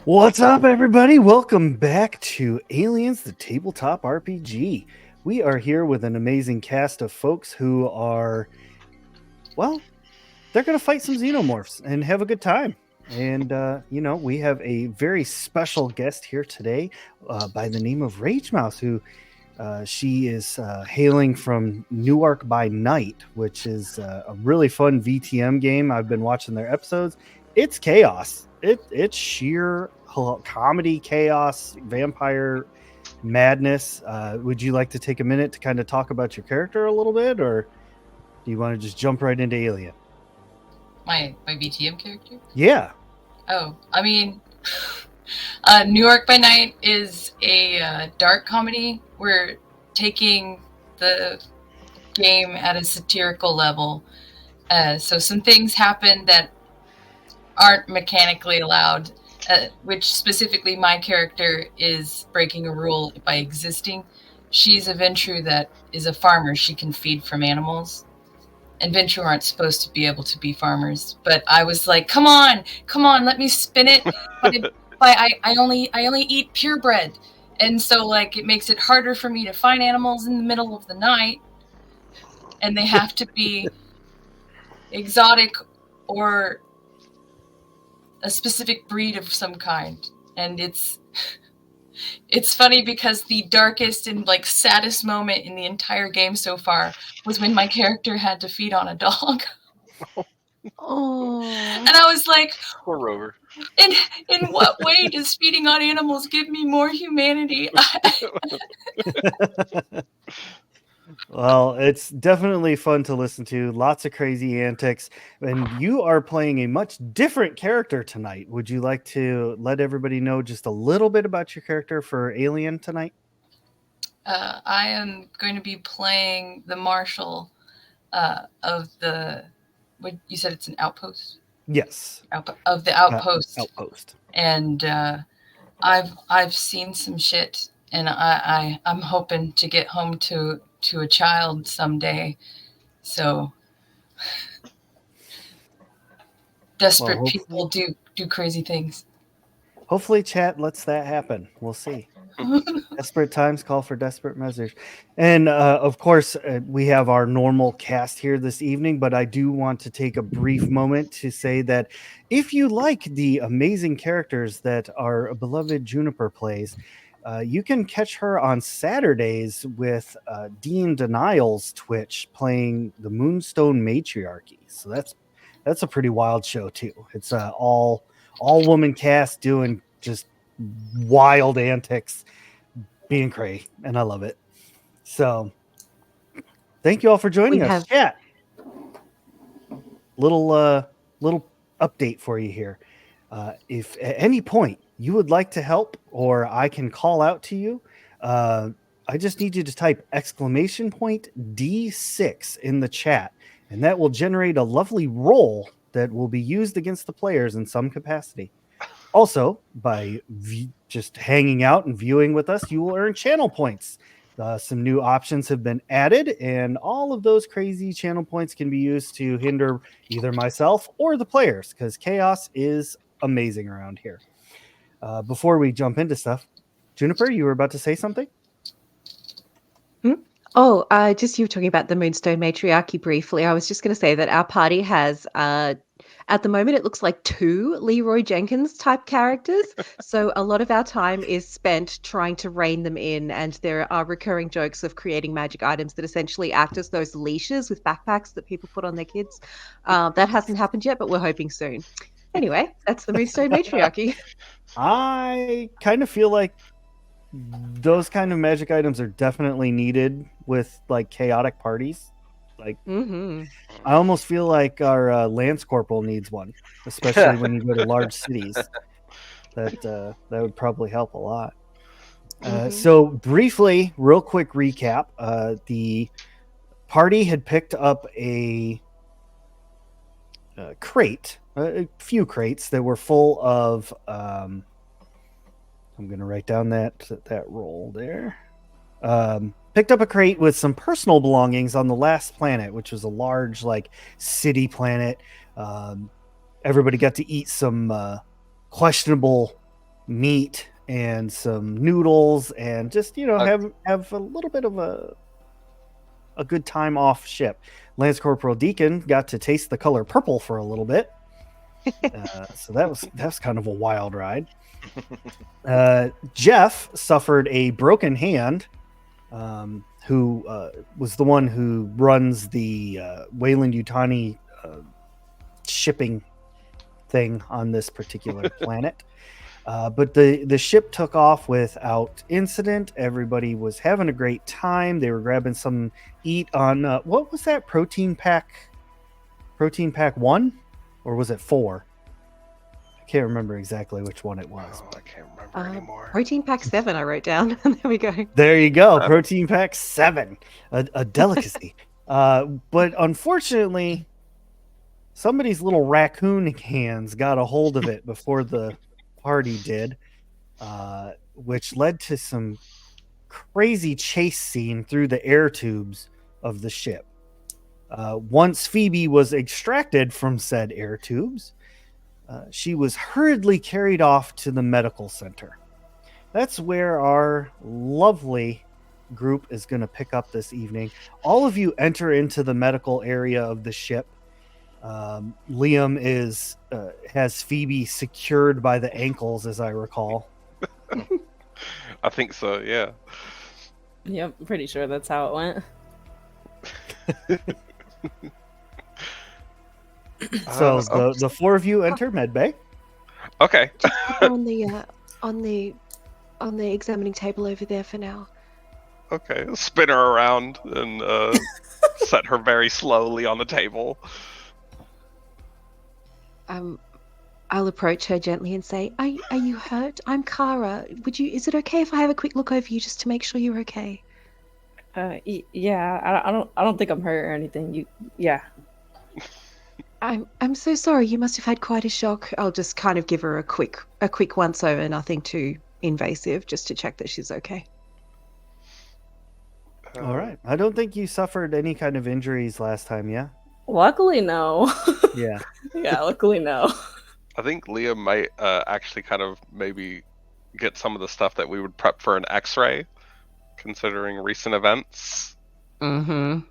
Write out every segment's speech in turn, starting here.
What's up, everybody? Welcome back to Aliens, the Tabletop RPG. We are here with an amazing cast of folks who are, well, they're going to fight some xenomorphs and have a good time. And, we have a very special guest here today by the name of Rage Mouse, who she is hailing from Newark by Night, which is a really fun VTM game. I've been watching their episodes. It's chaos. It's sheer comedy, chaos, vampire madness. Would you like to take a minute to kind of talk about your character a little bit, or do you want to just jump right into Alien? My VTM character? Yeah. Oh, I mean, New York by Night is a dark comedy. We're taking the game at a satirical level. So some things happen that aren't mechanically allowed, which specifically my character is breaking a rule by existing. She's a Ventru that is a farmer. She can feed from animals. And Ventru aren't supposed to be able to be farmers, but I was like, come on, let me spin it. But I only eat purebred, and so like it makes it harder for me to find animals in the middle of the night, and they have to be exotic or a specific breed of some kind. And it's funny because the darkest and like saddest moment in the entire game so far was when my character had to feed on a dog. Oh. And I was like, poor Rover. In what way does feeding on animals give me more humanity? Well, it's definitely fun to listen to. Lots of crazy antics. And you are playing a much different character tonight. Would you like to let everybody know just a little bit about your character for Alien tonight? I am going to be playing the marshal of the... What, you said it's an outpost? Yes. Of the outpost. Outpost. And I've seen some shit, and I'm hoping to get home to a child someday. So desperate people do crazy things. Hopefully chat lets that happen. We'll see. Desperate times call for desperate measures. And of course, we have our normal cast here this evening, but I do want to take a brief moment to say that if you like the amazing characters that our beloved Juniper plays, you can catch her on Saturdays with Dean Denial's Twitch playing the Moonstone Matriarchy. So that's a pretty wild show too. It's all woman cast doing just wild antics, being cray, and I love it. So thank you all for joining us. Chat. Little update for you here. If at any point you would like to help or I can call out to you, I just need you to type !D6 in the chat, and that will generate a lovely roll that will be used against the players in some capacity. Also, by just hanging out and viewing with us, you will earn channel points. Some new options have been added, and all of those crazy channel points can be used to hinder either myself or the players, because chaos is amazing around here. Before we jump into stuff, Juniper, you were about to say something? Oh, just you were talking about the Moonstone Matriarchy briefly. I was just going to say that our party has... at the moment, it looks like 2 Leroy Jenkins type characters. So a lot of our time is spent trying to rein them in. And there are recurring jokes of creating magic items that essentially act as those leashes with backpacks that people put on their kids. That hasn't happened yet, but we're hoping soon. Anyway, that's the Moonstone Matriarchy. I kind of feel like those kind of magic items are definitely needed with like chaotic parties. Like, I almost feel like our Lance Corporal needs one, especially when you go to large cities. That would probably help a lot. So briefly, real quick recap. The party had picked up a crate, a few crates that were full of... I'm going to write down that roll there. Picked up a crate with some personal belongings on the last planet, which was a large, like, city planet. Everybody got to eat some questionable meat and some noodles, and just Okay. have a little bit of a good time off ship. Lance Corporal Deacon got to taste the color purple for a little bit, so that's kind of a wild ride. Jeff suffered a broken hand. Who was the one who runs the Wayland Yutani shipping thing on this particular planet. But the ship took off without incident. Everybody was having a great time. They were grabbing some eat on what was that protein pack? Protein pack 1, or was it 4? I can't remember exactly which one it was. Oh, I can't remember anymore. Protein pack 7, I wrote down. There we go. There you go, protein pack 7, a delicacy. But unfortunately, somebody's little raccoon hands got a hold of it before the party did, which led to some crazy chase scene through the air tubes of the ship. Once Phoebe was extracted from said air tubes, she was hurriedly carried off to the medical center. That's where our lovely group is going to pick up this evening. All of you enter into the medical area of the ship. Liam has Phoebe secured by the ankles, as I recall. I think so, yeah. Yep, pretty sure that's how it went. So the 4 of you enter medbay. Okay. on the examining table over there for now. Okay, spin her around and set her very slowly on the table. I'll approach her gently and say, "Are you hurt? I'm Kara. Is it okay if I have a quick look over you just to make sure you're okay?" Yeah, I don't think I'm hurt or anything. Yeah. I'm so sorry. You must have had quite a shock. I'll just kind of give her a quick once over, nothing too invasive, just to check that she's okay. All right. I don't think you suffered any kind of injuries last time, yeah? Luckily, no. Yeah. Yeah, luckily, no. I think Liam might actually kind of maybe get some of the stuff that we would prep for an X-ray, considering recent events. Mm-hmm.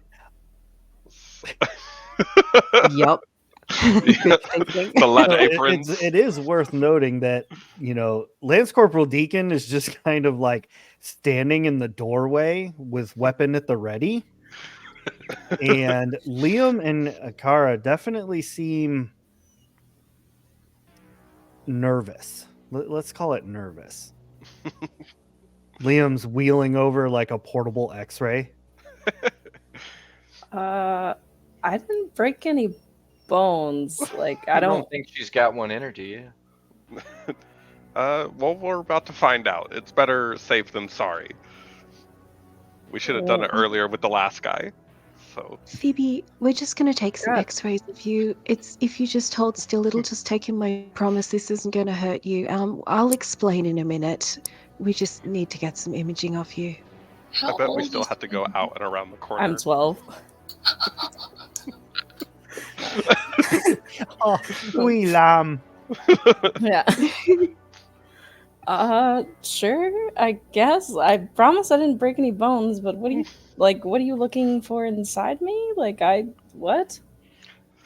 Yup. Yeah. The lead aprons. It is worth noting that, Lance Corporal Deacon is just kind of like standing in the doorway with weapon at the ready. And Liam and Akara definitely seem nervous. Let's call it nervous. Liam's wheeling over like a portable X-ray. I didn't break any bones. Like, I don't think she's got one in her, do you? Well, we're about to find out. It's better safe than sorry. We should have done it earlier with the last guy. So Phoebe, we're just going to take some X-rays of you. If you just hold still, it'll just take him. I promise this isn't going to hurt you. I'll explain in a minute. We just need to get some imaging of you. I bet we still have to go out and around the corner. I'm 12. Oh, wee lamb. Yeah. Sure, I guess. I promise I didn't break any bones, but what are you looking for inside me? What?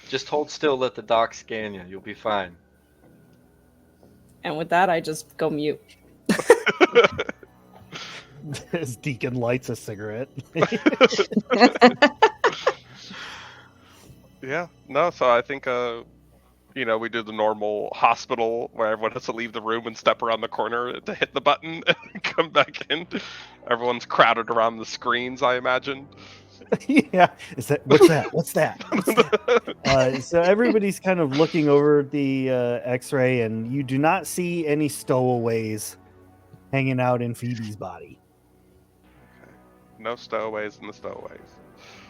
Just hold still, let the doc scan you. You'll be fine. And with that, I just go mute. As Deacon lights a cigarette. Yeah, no, so I think, we do the normal hospital where everyone has to leave the room and step around the corner to hit the button and come back in. Everyone's crowded around the screens, I imagine. Yeah. What's that? So everybody's kind of looking over the X-ray, and you do not see any stowaways hanging out in Phoebe's body. Okay. No stowaways in the stowaways.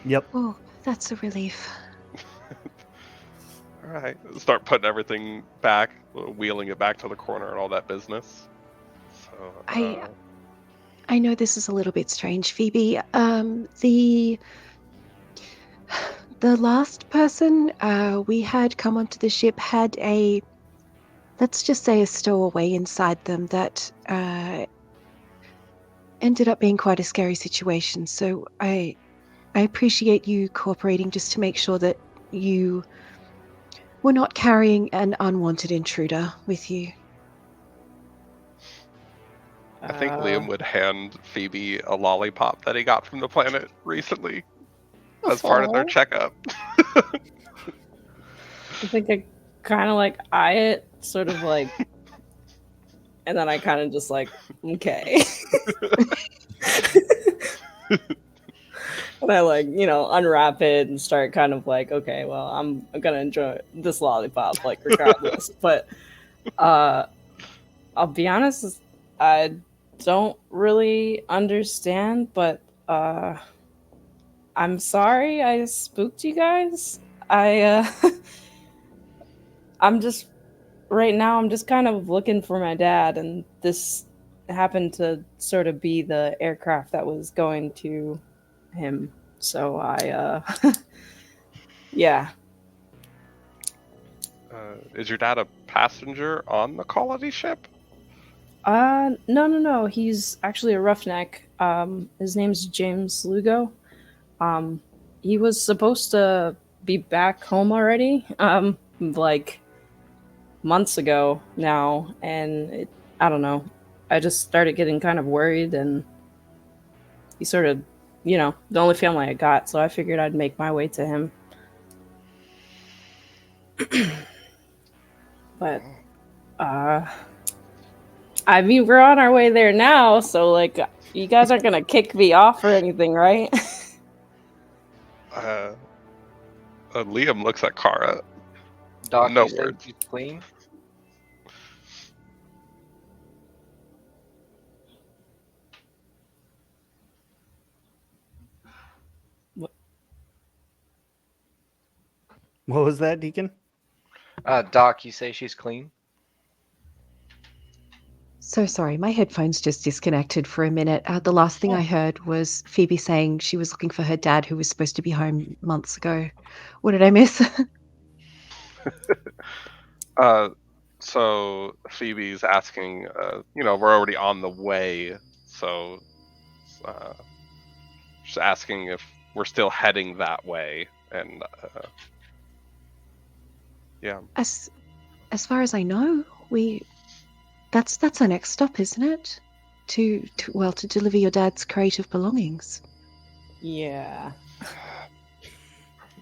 Yep. Oh, that's a relief. All right, start putting everything back, wheeling it back to the corner and all that business. So I know this is a little bit strange, Phoebe. The last person we had come onto the ship had a let's just say, a stowaway inside them that ended up being quite a scary situation. So I appreciate you cooperating just to make sure that you were not carrying an unwanted intruder with you. I think Liam would hand Phoebe a lollipop that he got from the planet recently as part of their Aw. checkup. I think I kind of like eye it, sort of like, and then I kind of just like, okay. And I like, unwrap it and start kind of like, okay, well, I'm gonna enjoy this lollipop, like regardless. But I'll be honest, I don't really understand, but I'm sorry I spooked you guys. I'm just right now I'm just kind of looking for my dad, and this happened to sort of be the aircraft that was going to him. So yeah. Is your dad a passenger on the colony ship? No. He's actually a roughneck. His name's James Lugo. He was supposed to be back home already, like months ago now, and I don't know. I just started getting kind of worried, and he sort of, the only family I got, so I figured I'd make my way to him. But, I mean, we're on our way there now, so, like, you guys aren't gonna kick me off or anything, right? Liam looks at Kara. Doc, No you said words. she's clean? What was that, Deacon? Doc, you say she's clean? So sorry, my headphones just disconnected for a minute. The last thing I heard was Phoebe saying she was looking for her dad, who was supposed to be home months ago. What did I miss? So Phoebe's asking, we're already on the way, so she's asking if we're still heading that way, and yeah. As far as I know, that's our next stop, isn't it? To deliver your dad's creative belongings. Yeah.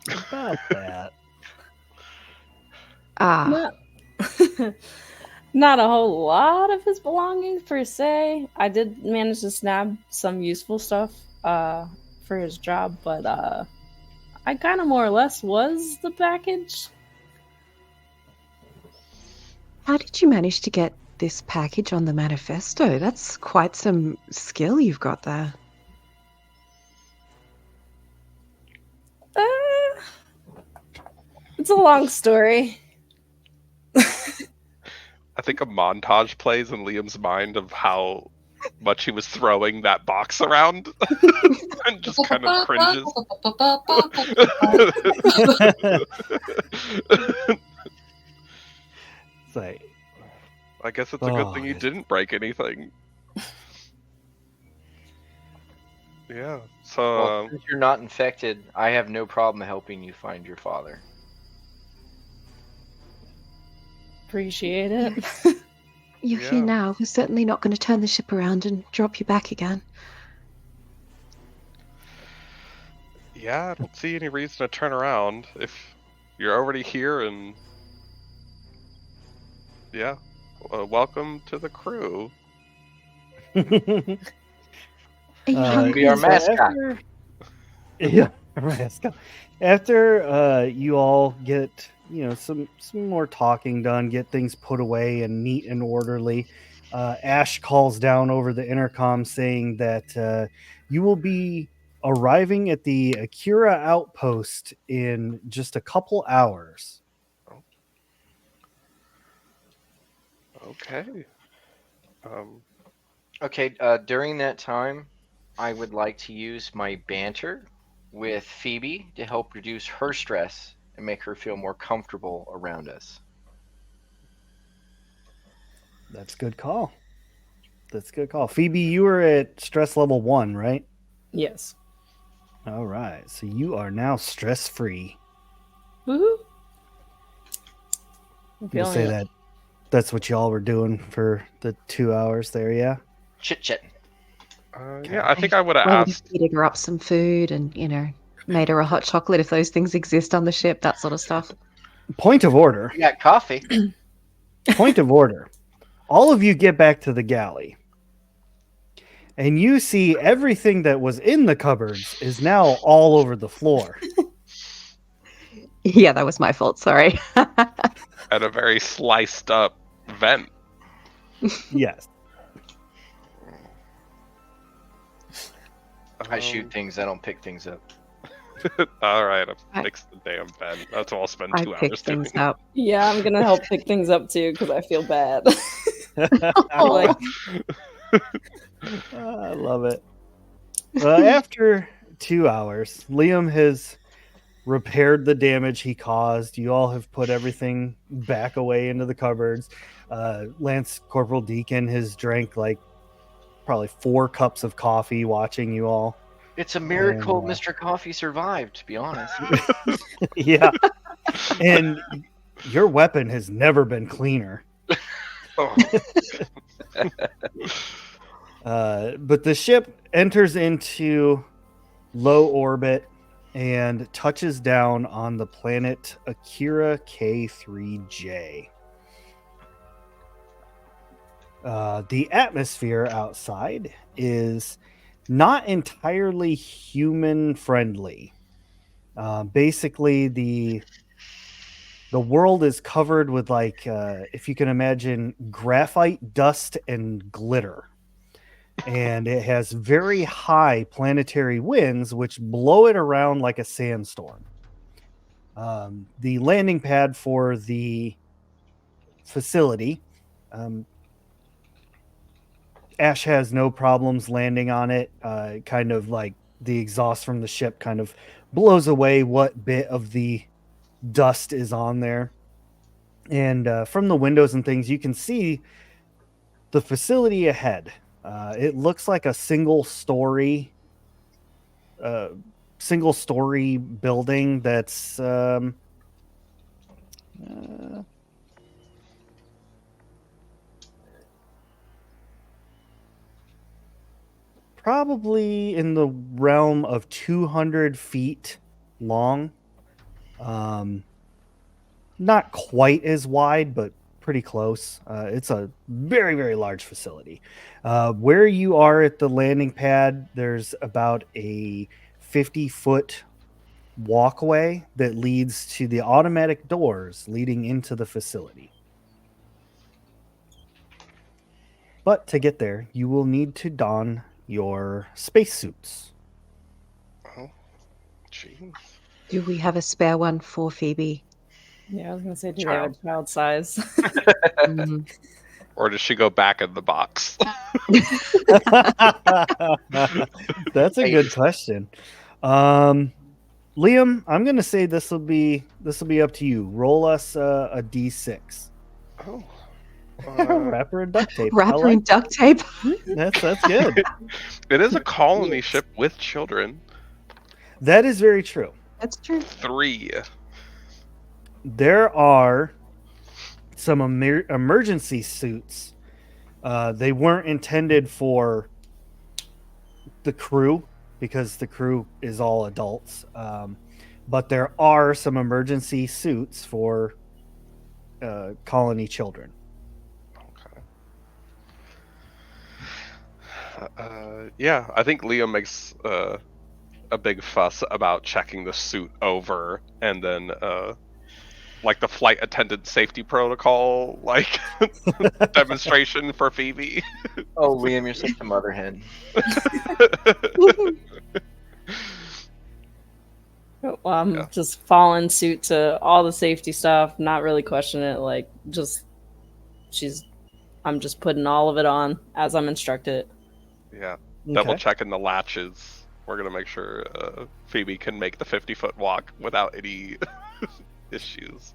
About that. Ah, Not a whole lot of his belongings per se. I did manage to snag some useful stuff for his job, but I kind of more or less was the package. how did you manage to get this package on the manifesto? That's quite some skill you've got there. It's a long story. I think a montage plays in Liam's mind of how much he was throwing that box around and just kind of cringes. It's like, I guess it's a good thing you didn't break anything. Yeah, so Well, since you're not infected, I have no problem helping you find your father. Appreciate it. You're Yeah. here now. We're certainly not going to turn the ship around and drop you back again. yeah, I don't see any reason to turn around if you're already here, and yeah, welcome to the crew. Are you hungry? Be our so mascot. after- yeah, mascot. After you all get some more talking done, get things put away and neat and orderly, Ash calls down over the intercom saying that you will be arriving at the Akira outpost in just a couple hours. Okay. Okay, during that time, I would like to use my banter with Phoebe to help reduce her stress and make her feel more comfortable around us. That's a good call. That's a good call. Phoebe, you were at stress level 1, right? Yes. All right. So you are now stress free. Woohoo! I'm You'll feeling say it. that's what y'all were doing for the 2 hours there, yeah? Chit chatting. Yeah, I think I would have Well, we asked. heated her up some food and, made her a hot chocolate if those things exist on the ship, that sort of stuff. Point of order. We got coffee. Point of order. All of you get back to the galley. And you see everything that was in the cupboards is now all over the floor. Yeah, that was my fault. Sorry. At a very sliced up vent. Yes. I shoot things. I don't pick things up. All right, I I- fixed the damn vent. That's what I'll spend I 2 picked hours doing. things up. Yeah, I'm gonna help pick things up too because I feel bad. Oh, I love it. After 2 hours, Liam has repaired the damage he caused. You all have put everything back away into the cupboards. Lance Corporal Deacon has drank like probably 4 cups of coffee watching you all. It's a miracle And, Mr. Coffee survived, to be honest. Yeah. And your weapon has never been cleaner. Oh, But the ship enters into low orbit and touches down on the planet Akira K3J. The atmosphere outside is not entirely human friendly. Basically, the world is covered with if you can imagine, graphite dust and glitter. And it has very high planetary winds, which blow it around like a sandstorm. The landing pad for the facility, Ash has no problems landing on it. Kind of like the exhaust from the ship kind of blows away what bit of the dust is on there. And from the windows and things, you can see the facility ahead. It looks like a single story building that's probably in the realm of 200 feet long. Not quite as wide, but pretty close. It's a very, very large facility. Where you are at the landing pad, there's about a 50-foot walkway that leads to the automatic doors leading into the facility. But to get there, you will need to don your spacesuits. Oh, jeez. Do we have a spare one for Phoebe? Yeah, I was gonna say, do they have a child size? Mm. Or does she go back in the box? That's a good question. Liam, I'm gonna say this will be up to you. Roll us a d6. Oh. Wrapper and duct tape. I Wrapper like and duct tape. that's good. It is a colony ship with children. That is very true. That's true. 3. There are some emergency suits. They weren't intended for the crew because the crew is all adults. But there are some emergency suits for colony children. Okay. Yeah, I think Liam makes a big fuss about checking the suit over, and then like the flight attendant safety protocol, like demonstration for Phoebe. oh, Liam, you're such a mother hen. Just following suit to all the safety stuff, not really questioning it. Like, I'm just putting all of it on as I'm instructed. Yeah, double Okay. checking the latches. We're gonna make sure Phoebe can make the 50-foot walk without any issues.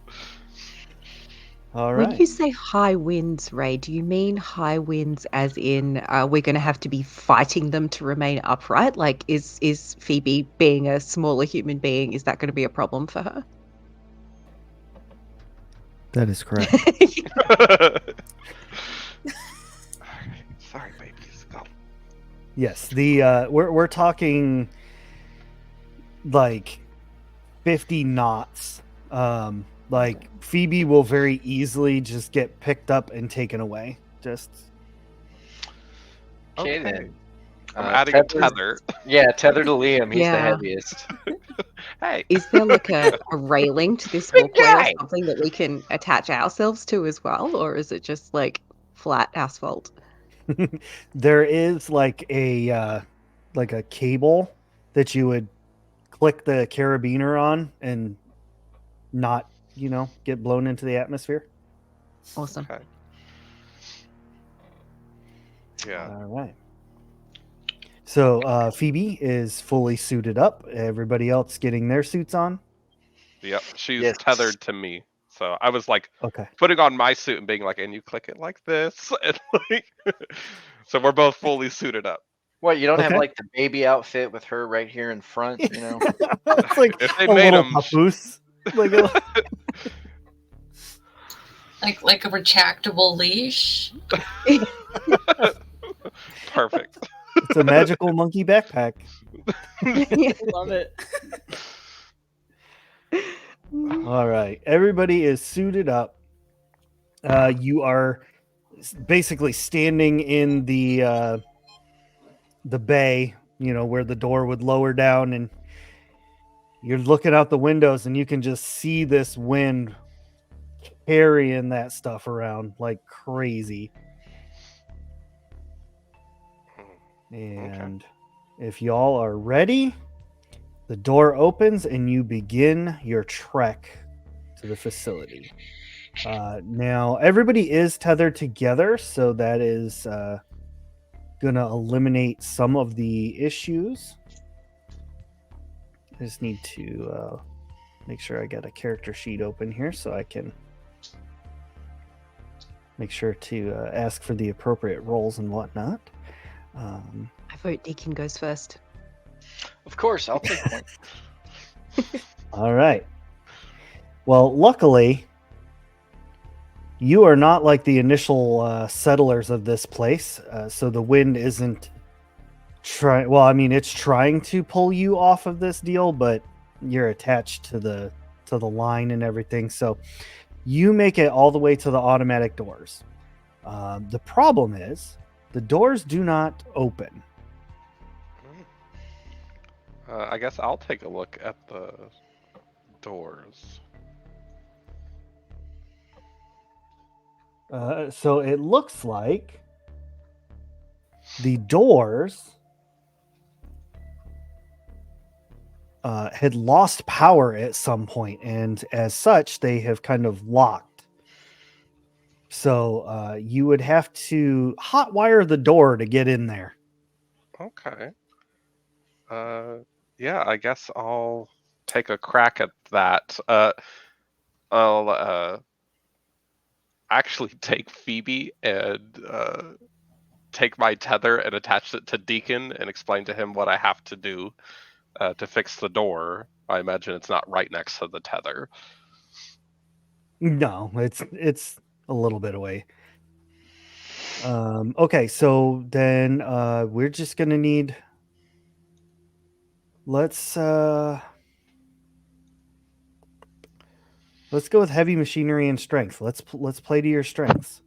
All When right. you say high winds, Ray, do you mean high winds as in we're going to have to be fighting them to remain upright? Like, is Phoebe being a smaller human being, is that going to be a problem for her? That is correct. Sorry, babies. Go. Yes, the we're talking like 50 knots. Like Phoebe will very easily just get picked up and taken away. Just Okay, Okay. then. I'm adding a tether. tether. Yeah, tether to Liam. He's the Yeah. heaviest. Hey. Is there like a railing to this Big walkway or guy! something that we can attach ourselves to as well? Or is it just like flat asphalt? there is like a cable that you would click the carabiner on and not, get blown into the atmosphere. Awesome. Okay. Yeah. All right. So Phoebe is fully suited up. Everybody else getting their suits on. Yep. She's Yes. tethered to me. So I was like Okay. putting on my suit and being like, and you click it like this. And like so we're both fully suited up. What, you don't have Okay. like the baby outfit with her right here in front, you know? It's like If they a made little them papoose. Like Like a retractable leash. perfect. it's a magical monkey backpack. Love it. All right. Everybody is suited up. You are basically standing in the bay, where the door would lower down, and you're looking out the windows and you can just see this wind carrying that stuff around like crazy. And if y'all are ready, the door opens and you begin your trek to the facility. Now, everybody is tethered together, so that is going to eliminate some of the issues. I just need to make sure I got a character sheet open here so I can make sure to ask for the appropriate roles and whatnot. I vote Deacon goes first. Of course, I'll take point. All right. Well, luckily, you are not like the initial settlers of this place, so the wind isn't trying. Well, I mean, it's trying to pull you off of this deal, but you're attached to the line and everything. So you make it all the way to the automatic doors. The problem is the doors do not open. I guess I'll take a look at the doors. So it looks like the doors had lost power at some point, and as such, they have kind of locked. So you would have to hotwire the door to get in there. Okay. Yeah, I guess I'll take a crack at that. I'll actually take Phoebe and take my tether and attach it to Deacon and explain to him what I have to do to fix the door. I imagine it's not right next to the tether. No, it's a little bit away. Okay, so then we're just gonna need. Let's go with heavy machinery and strength. Let's play to your strengths.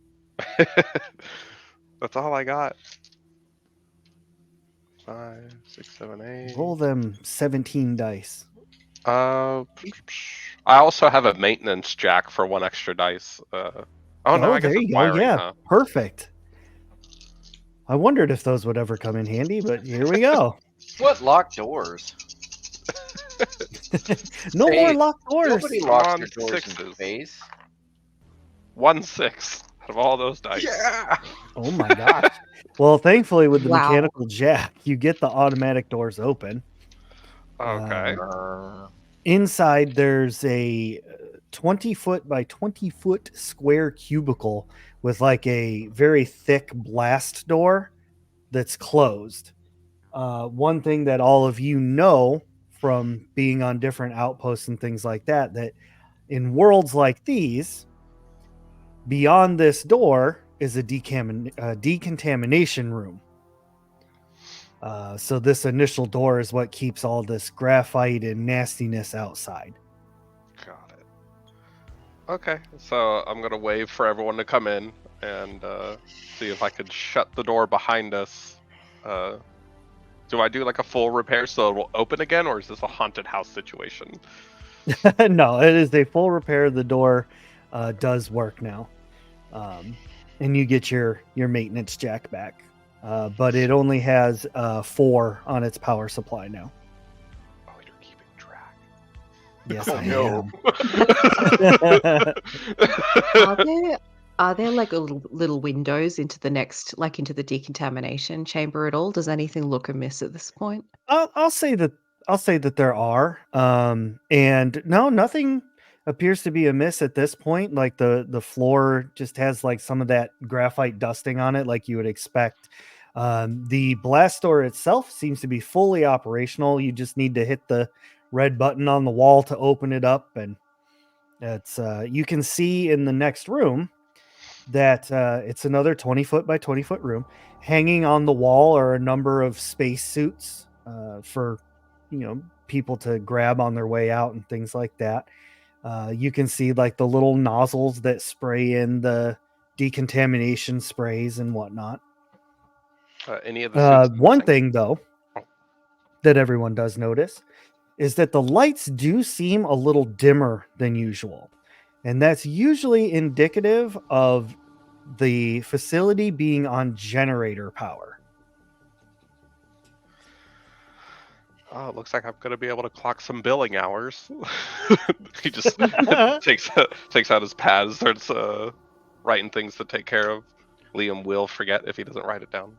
That's all I got. 5, 6, 7, 8. Roll them 17 dice. I also have a maintenance jack for 1 extra dice. No, I guess there it's you go. wiring, Yeah, huh? perfect. I wondered if those would ever come in handy, but here we go. What locked doors? No Hey, more locked doors. Nobody I'm locks on their doors in sixes. space. 1 6 out of all those dice. Yeah. Oh my gosh. Well, thankfully, with the Wow. mechanical jack, you get the automatic doors open. Okay. Inside, there's a 20-foot by 20-foot square cubicle with like a very thick blast door that's closed. One thing that all of you know from being on different outposts and things like that, that in worlds like these, beyond this door is a decontamination room. So this initial door is what keeps all this graphite and nastiness outside. Got it. Okay, so I'm gonna wave for everyone to come in and see if I could shut the door behind us. Do I do like a full repair so it will open again, or is this a haunted house situation? No, it is a full repair. The door does work now, and you get your maintenance jack back. But it only has 4 on its power supply now. Oh, you're keeping track. Yes, Oh, I no. Are there like little windows into the next, like into the decontamination chamber at all? Does anything look amiss at this point? I'll say that there are, and no, nothing appears to be amiss at this point. Like the floor just has like some of that graphite dusting on it, like you would expect. The blast door itself seems to be fully operational. You just need to hit the red button on the wall to open it up, and it's you can see in the next room that it's another 20-foot by 20-foot room. Hanging on the wall are a number of space suits for people to grab on their way out and things like that. You can see like the little nozzles that spray in the decontamination sprays and whatnot. Any of the suits One missing? thing though that everyone does notice is that the lights do seem a little dimmer than usual. And that's usually indicative of the facility being on generator power. Oh, it looks like I'm gonna be able to clock some billing hours. He just takes out his pad, and starts writing things to take care of. Liam will forget if he doesn't write it down.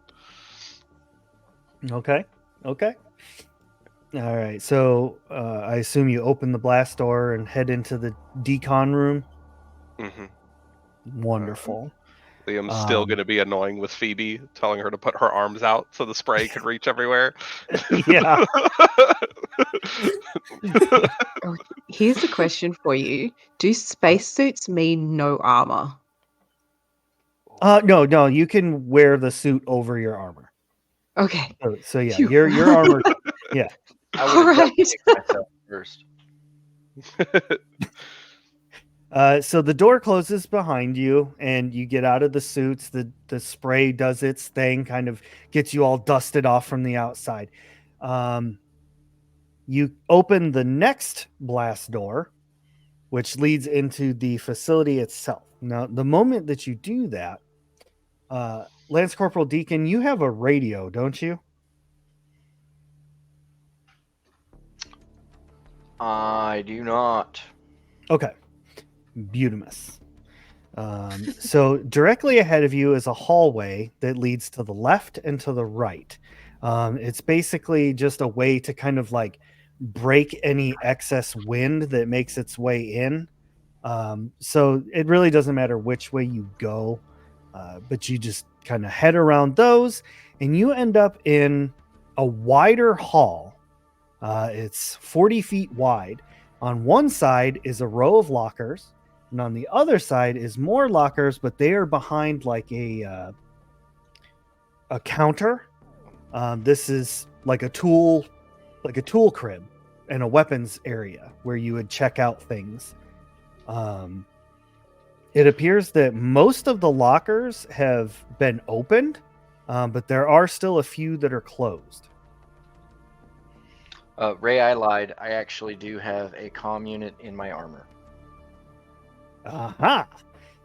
Okay. All right. So I assume you open the blast door and head into the decon room. Mm-hmm. Wonderful. Liam's still going to be annoying with Phoebe, telling her to put her arms out so the spray can reach everywhere. Yeah. Here's a question for you. Do spacesuits mean no armor? No, you can wear the suit over your armor. Okay. So yeah, Phew. your armor. Yeah. I would have Alright. checked myself first. So the door closes behind you, and you get out of the suits. The spray does its thing, kind of gets you all dusted off from the outside. You open the next blast door, which leads into the facility itself. Now, the moment that you do that, Lance Corporal Deacon, you have a radio, don't you? I do not. Okay. Beautimus. So directly ahead of you is a hallway that leads to the left and to the right. It's basically just a way to kind of like break any excess wind that makes its way in. So it really doesn't matter which way you go, but you just kind of head around those and you end up in a wider hall. It's 40 feet wide. On one side is a row of lockers, and on the other side is more lockers, but they are behind like a counter. This is like a tool crib and a weapons area where you would check out things. It appears that most of the lockers have been opened, but there are still a few that are closed. Ray, I lied. I actually do have a comm unit in my armor. Aha!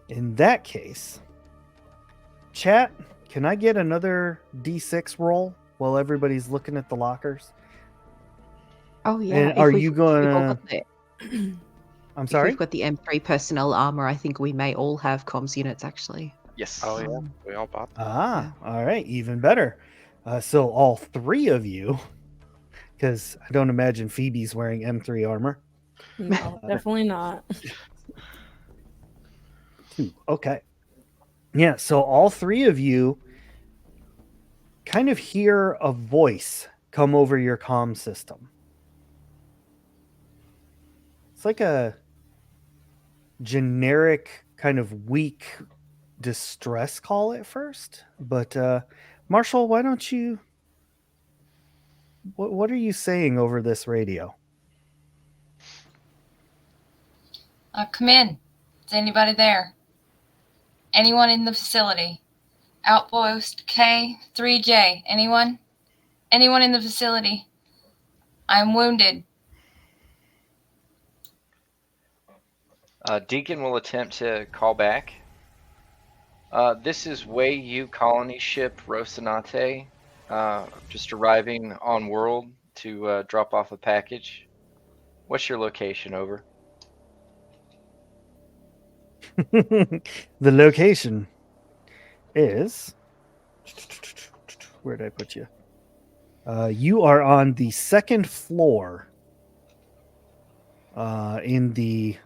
In that case, chat, can I get another D6 roll while everybody's looking at the lockers? Oh yeah. And are you If we've all gonna? got the- I'm If sorry. we've got the M3 personnel armor, I think we may all have comms units actually. Yes. Oh yeah, we all bought that. Ah, all right, even better. So all 3 of you, because I don't imagine Phoebe's wearing M3 armor. No, definitely not. 2. Okay. Yeah, so all 3 of you kind of hear a voice come over your comm system. It's like a generic kind of weak distress call at first, but Marshall, why don't you what are you saying over this radio? Come in. Is anybody there? Anyone in the facility? Outpost K3J. Anyone? Anyone in the facility? I'm wounded. Deacon will attempt to call back. This is Wei Yu colony ship Rocinante. Just arriving on world to drop off a package. What's your location? Over. The location is, where did I put you? You are on the 2nd floor in the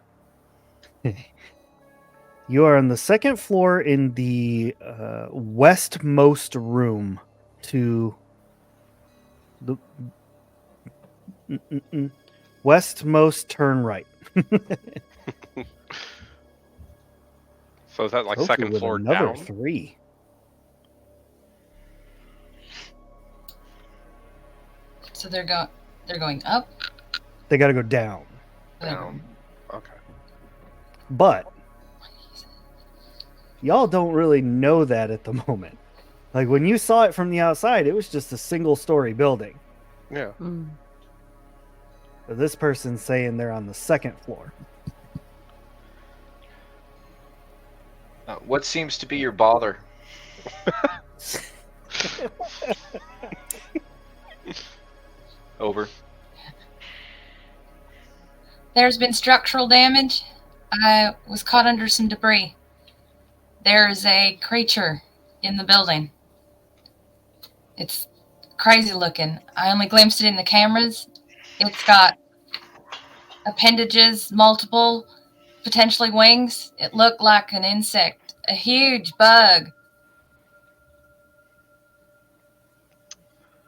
you are on the 2nd floor in the westmost room to the westmost turn right. So is that like Hopefully second with floor another down? 3. So they're going up. They got to go down. Down. Okay. But y'all don't really know that at the moment. Like when you saw it from the outside, it was just a single-story building. Yeah. Mm. But this person's saying they're on the 2nd floor. What seems to be your bother? Over. There's been structural damage. I was caught under some debris. There's a creature in the building. It's crazy looking. I only glimpsed it in the cameras. It's got appendages, multiple, potentially wings. It looked like an insect, a huge bug.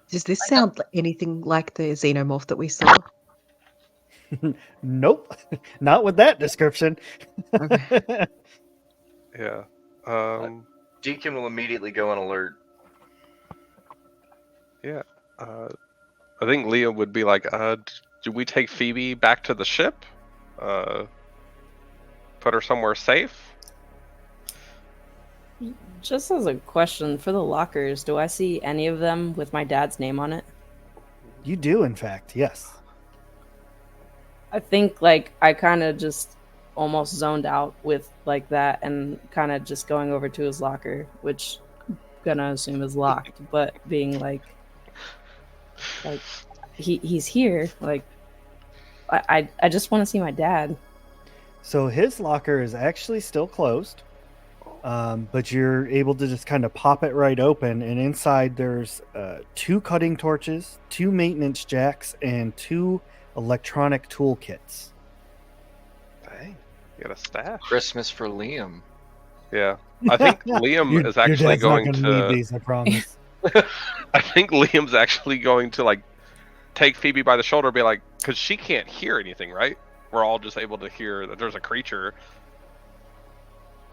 Does this sound anything like the xenomorph that we saw? Nope, not with that description. Okay. Yeah. Deacon will immediately go on alert. Yeah. I think Leah would be like, do we take Phoebe back to the ship? Put her somewhere safe? Just as a question, for the lockers, do I see any of them with my dad's name on it? You do, in fact, yes. I think like I kind of just almost zoned out with like that and kind of just going over to his locker, which I'm gonna assume is locked, but being like he's here, like I just want to see my dad. So his locker is actually still closed, but you're able to just kind of pop it right open, and inside there's 2 cutting torches, 2 maintenance jacks, and 2 electronic toolkits. Dang. You got a stash. Christmas for Liam. Yeah. I think Liam is actually your dad's going not gonna to. need these, I promise. I think Liam's actually going to like take Phoebe by the shoulder and be like, because she can't hear anything, right? We're all just able to hear that there's a creature.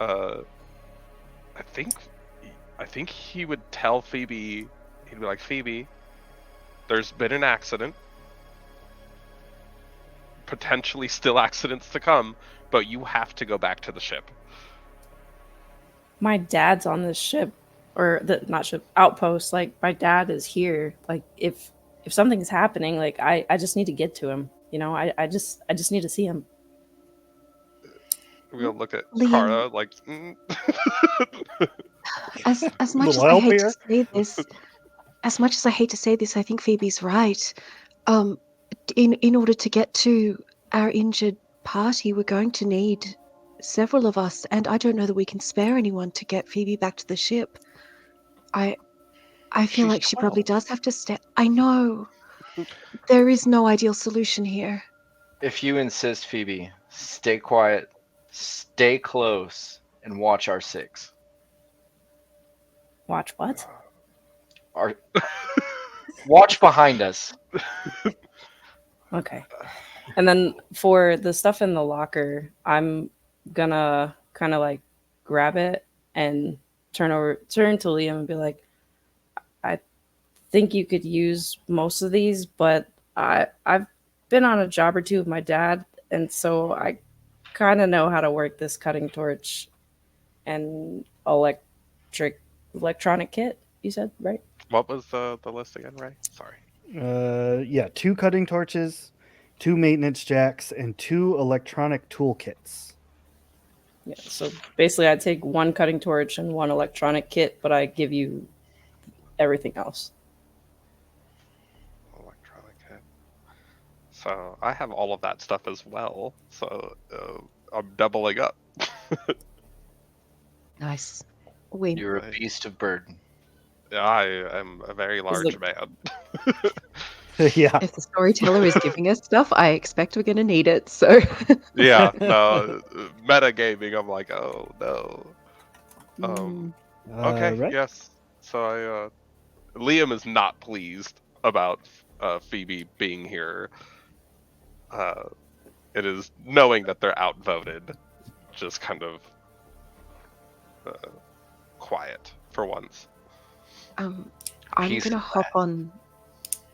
I think he would tell Phoebe. He'd be like, Phoebe, there's been an accident. Potentially still accidents to come, but you have to go back to the ship. My dad's on this ship, or the not ship outpost. Like my dad is here. Like if something's happening, like I just need to get to him. You know, I just need to see him. We're gonna look at Liam. Kara like. As much as Little I help hate here? to say this, as much as I hate to say this, I think Phoebe's right. In order to get to our injured party, we're going to need several of us, and I don't know that we can spare anyone to get Phoebe back to the ship. I feel She's like she probably 12. does have to stay. I know. There is no ideal solution here. If you insist, Phoebe, stay quiet, stay close, and watch our 6. Watch what? Our watch behind us. Okay. And then for the stuff in the locker, I'm gonna kind of like grab it and turn to Liam and be like, I think you could use most of these, but I've been on a job or two with my dad, and so I kind of know how to work this cutting torch and electronic kit. You said, right? What was the list again, Ray? Sorry. Yeah, 2 cutting torches, 2 maintenance jacks, and 2 electronic toolkits. Yeah. So basically, I take 1 cutting torch and 1 electronic kit, but I give you everything else. Electronic kit. So I have all of that stuff as well. So I'm doubling up. Nice. We You're a Right. beast of burden. I am a very large man. Yeah. If the storyteller is giving us stuff, I expect we're going to need it. So Yeah, no, metagaming. I'm like, oh no. Okay, Right. yes. So Liam is not pleased about Phoebe being here. It is knowing that they're outvoted, just kind of quiet for once. I'm He's gonna hop on.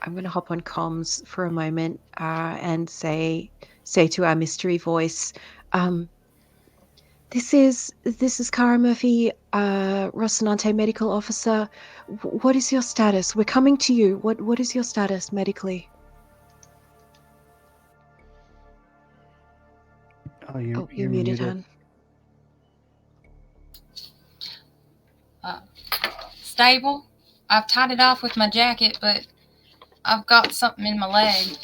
I'm gonna hop on comms for a moment and say to our mystery voice, this is Cara Murphy, Rocinante medical officer. What is your status? We're coming to you. What is your status medically? Oh, you're You're muted, Han. Stable. I've tied it off with my jacket, but I've got something in my leg.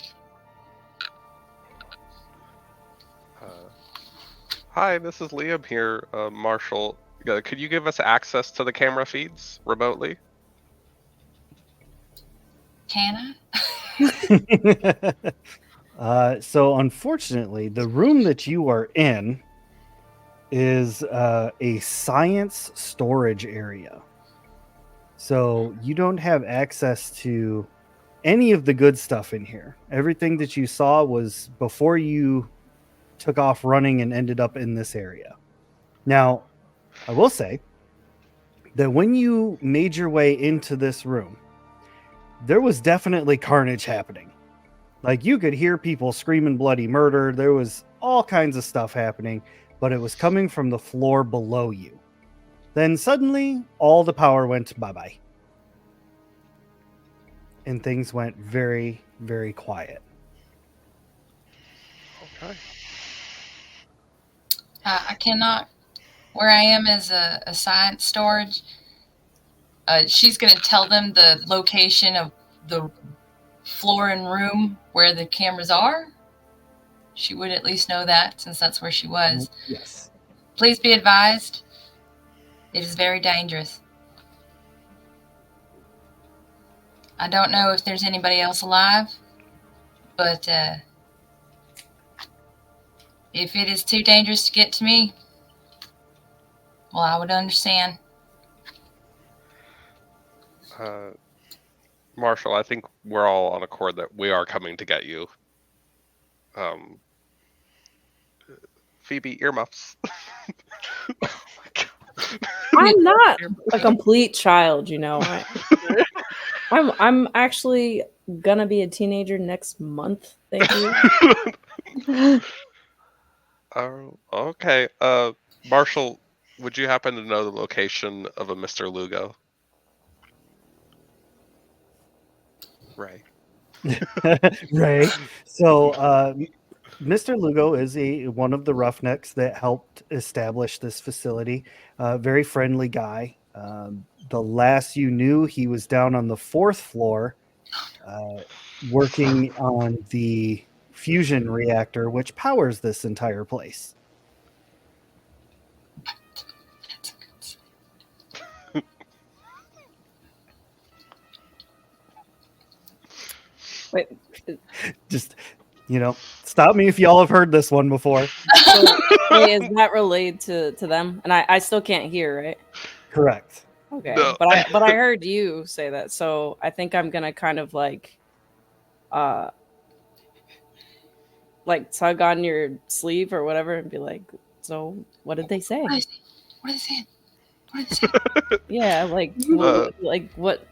Hi, this is Liam here, Marshall. Could you give us access to the camera feeds remotely? Can I? So unfortunately, the room that you are in is a science storage area. So you don't have access to any of the good stuff in here. Everything that you saw was before you took off running and ended up in this area. Now, I will say that when you made your way into this room, there was definitely carnage happening. Like, you could hear people screaming bloody murder. There was all kinds of stuff happening, but it was coming from the floor below you. Then suddenly, all the power went bye-bye. And things went very, very quiet. Okay. I cannot. Where I am is a science storage. She's going to tell them the location of the floor and room where the cameras are. She would at least know that, since that's where she was. Yes. Please be advised, it is very dangerous. I don't know if there's anybody else alive, but if it is too dangerous to get to me, well, I would understand. Marshall, I think we're all on accord that we are coming to get you. Phoebe, earmuffs. I'm not a complete child, you know. I'm actually gonna be a teenager next month. Thank you. Oh, okay. Marshall, would you happen to know the location of a Mr. Lugo? Ray. Right. So, Mr. Lugo is one of the roughnecks that helped establish this facility. Very friendly guy. The last you knew, he was down on the 4th floor, working on the fusion reactor, which powers this entire place. Wait, Just, stop me if y'all have heard this one before. Wait, is that related to them? And I still can't hear, right? Correct. Okay, No. but I heard you say that, so I think I'm gonna kind of like tug on your sleeve or whatever and be like, so what did they say? What are they saying? What are they saying? Yeah, like what?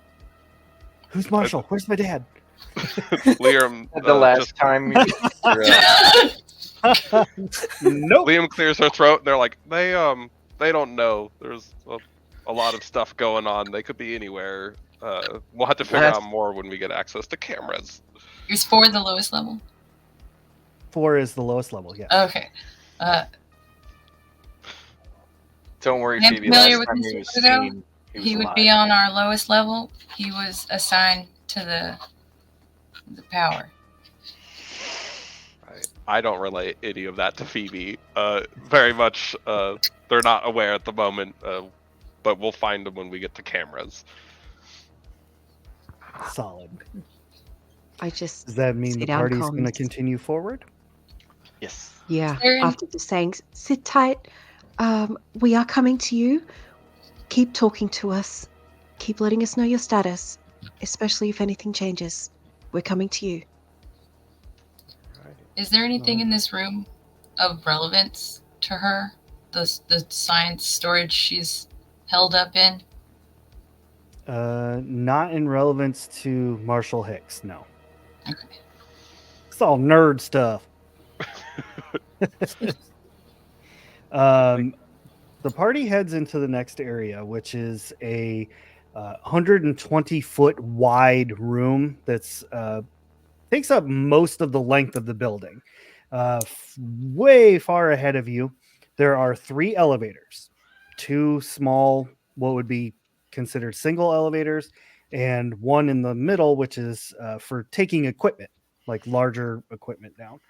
Who's Marshall? Where's my dad? Liam, The last time you Nope. Liam clears her throat, and they're like, they don't know. There's a lot of stuff going on. They could be anywhere. We'll have to figure out more when we get access to cameras. Is 4 the lowest level? 4 is the lowest level, yeah. Okay. Don't worry, I'm Phoebe. familiar Last with time this he was weirdo. seen, He would be on our lowest level. He was assigned to the power. I don't relate any of that to Phoebe. Very much, they're not aware at the moment, but we'll find them when we get to cameras. Solid. Does that mean the sit down party's going to comms. continue forward? Yes. Yeah, There- after just saying, sit tight, we are coming to you. Keep talking to us. Keep letting us know your status, especially if anything changes. We're coming to you. Is there anything in this room of relevance to her? The science storage she's held up in? Not in relevance to Marshall Hicks, no. Okay. It's all nerd stuff. The party heads into the next area, which is a 120-foot wide room that's takes up most of the length of the building. Way far ahead of you, there are 3 elevators, 2 small, what would be considered single elevators, and one in the middle, which is for taking equipment, like larger equipment down.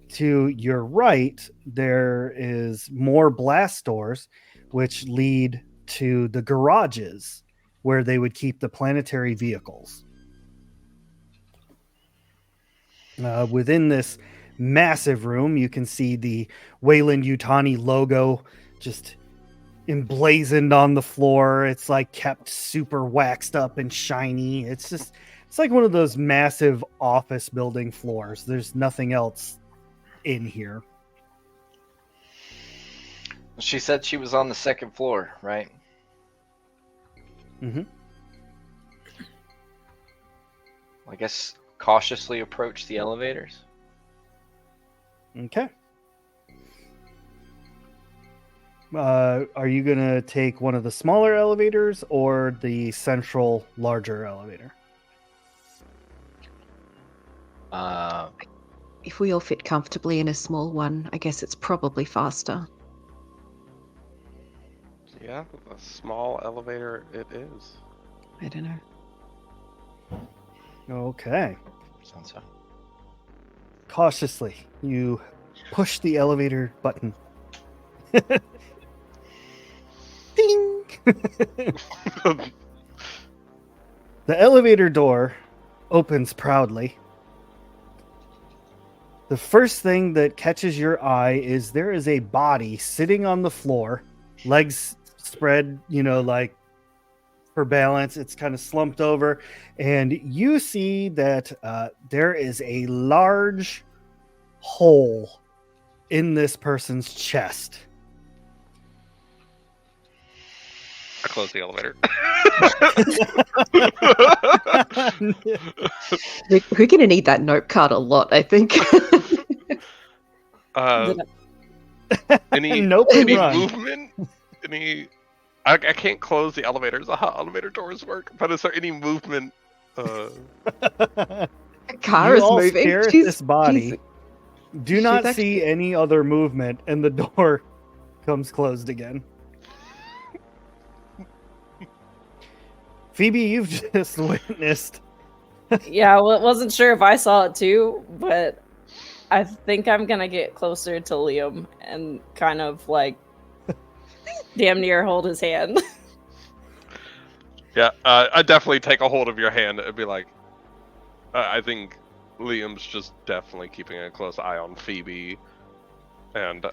To your right, there is more blast doors, which lead to the garages where they would keep the planetary vehicles. Within this massive room, you can see the Wayland Yutani logo just emblazoned on the floor. It's like kept super waxed up and shiny. It's like one of those massive office building floors. There's nothing else in here. She said she was on the 2nd floor, right? Mm-hmm. I guess cautiously approach the elevators. Okay. Are you going to take one of the smaller elevators or the central larger elevator? If we all fit comfortably in a small one, I guess it's probably faster. Yeah, a small elevator it is. I don't know. Okay. Sounds so. Cautiously, you push the elevator button. Ding! The elevator door opens proudly. The first thing that catches your eye is there is a body sitting on the floor, legs spread, like for balance. It's kind of slumped over, and you see that there is a large hole in this person's chest. I close the elevator. We're going to need that note card a lot, I think. Any Nope, any run. movement? I can't close the elevators. How elevator doors work? But is there any movement? Kara's You all moving. stare at this body. Do not she's see any other movement, and the door comes closed again. Phoebe, you've just witnessed. Yeah, well, wasn't sure if I saw it too, but I think I'm gonna get closer to Liam and kind of like damn near hold his hand. Yeah, I definitely take a hold of your hand and be like, I think Liam's just definitely keeping a close eye on Phoebe. And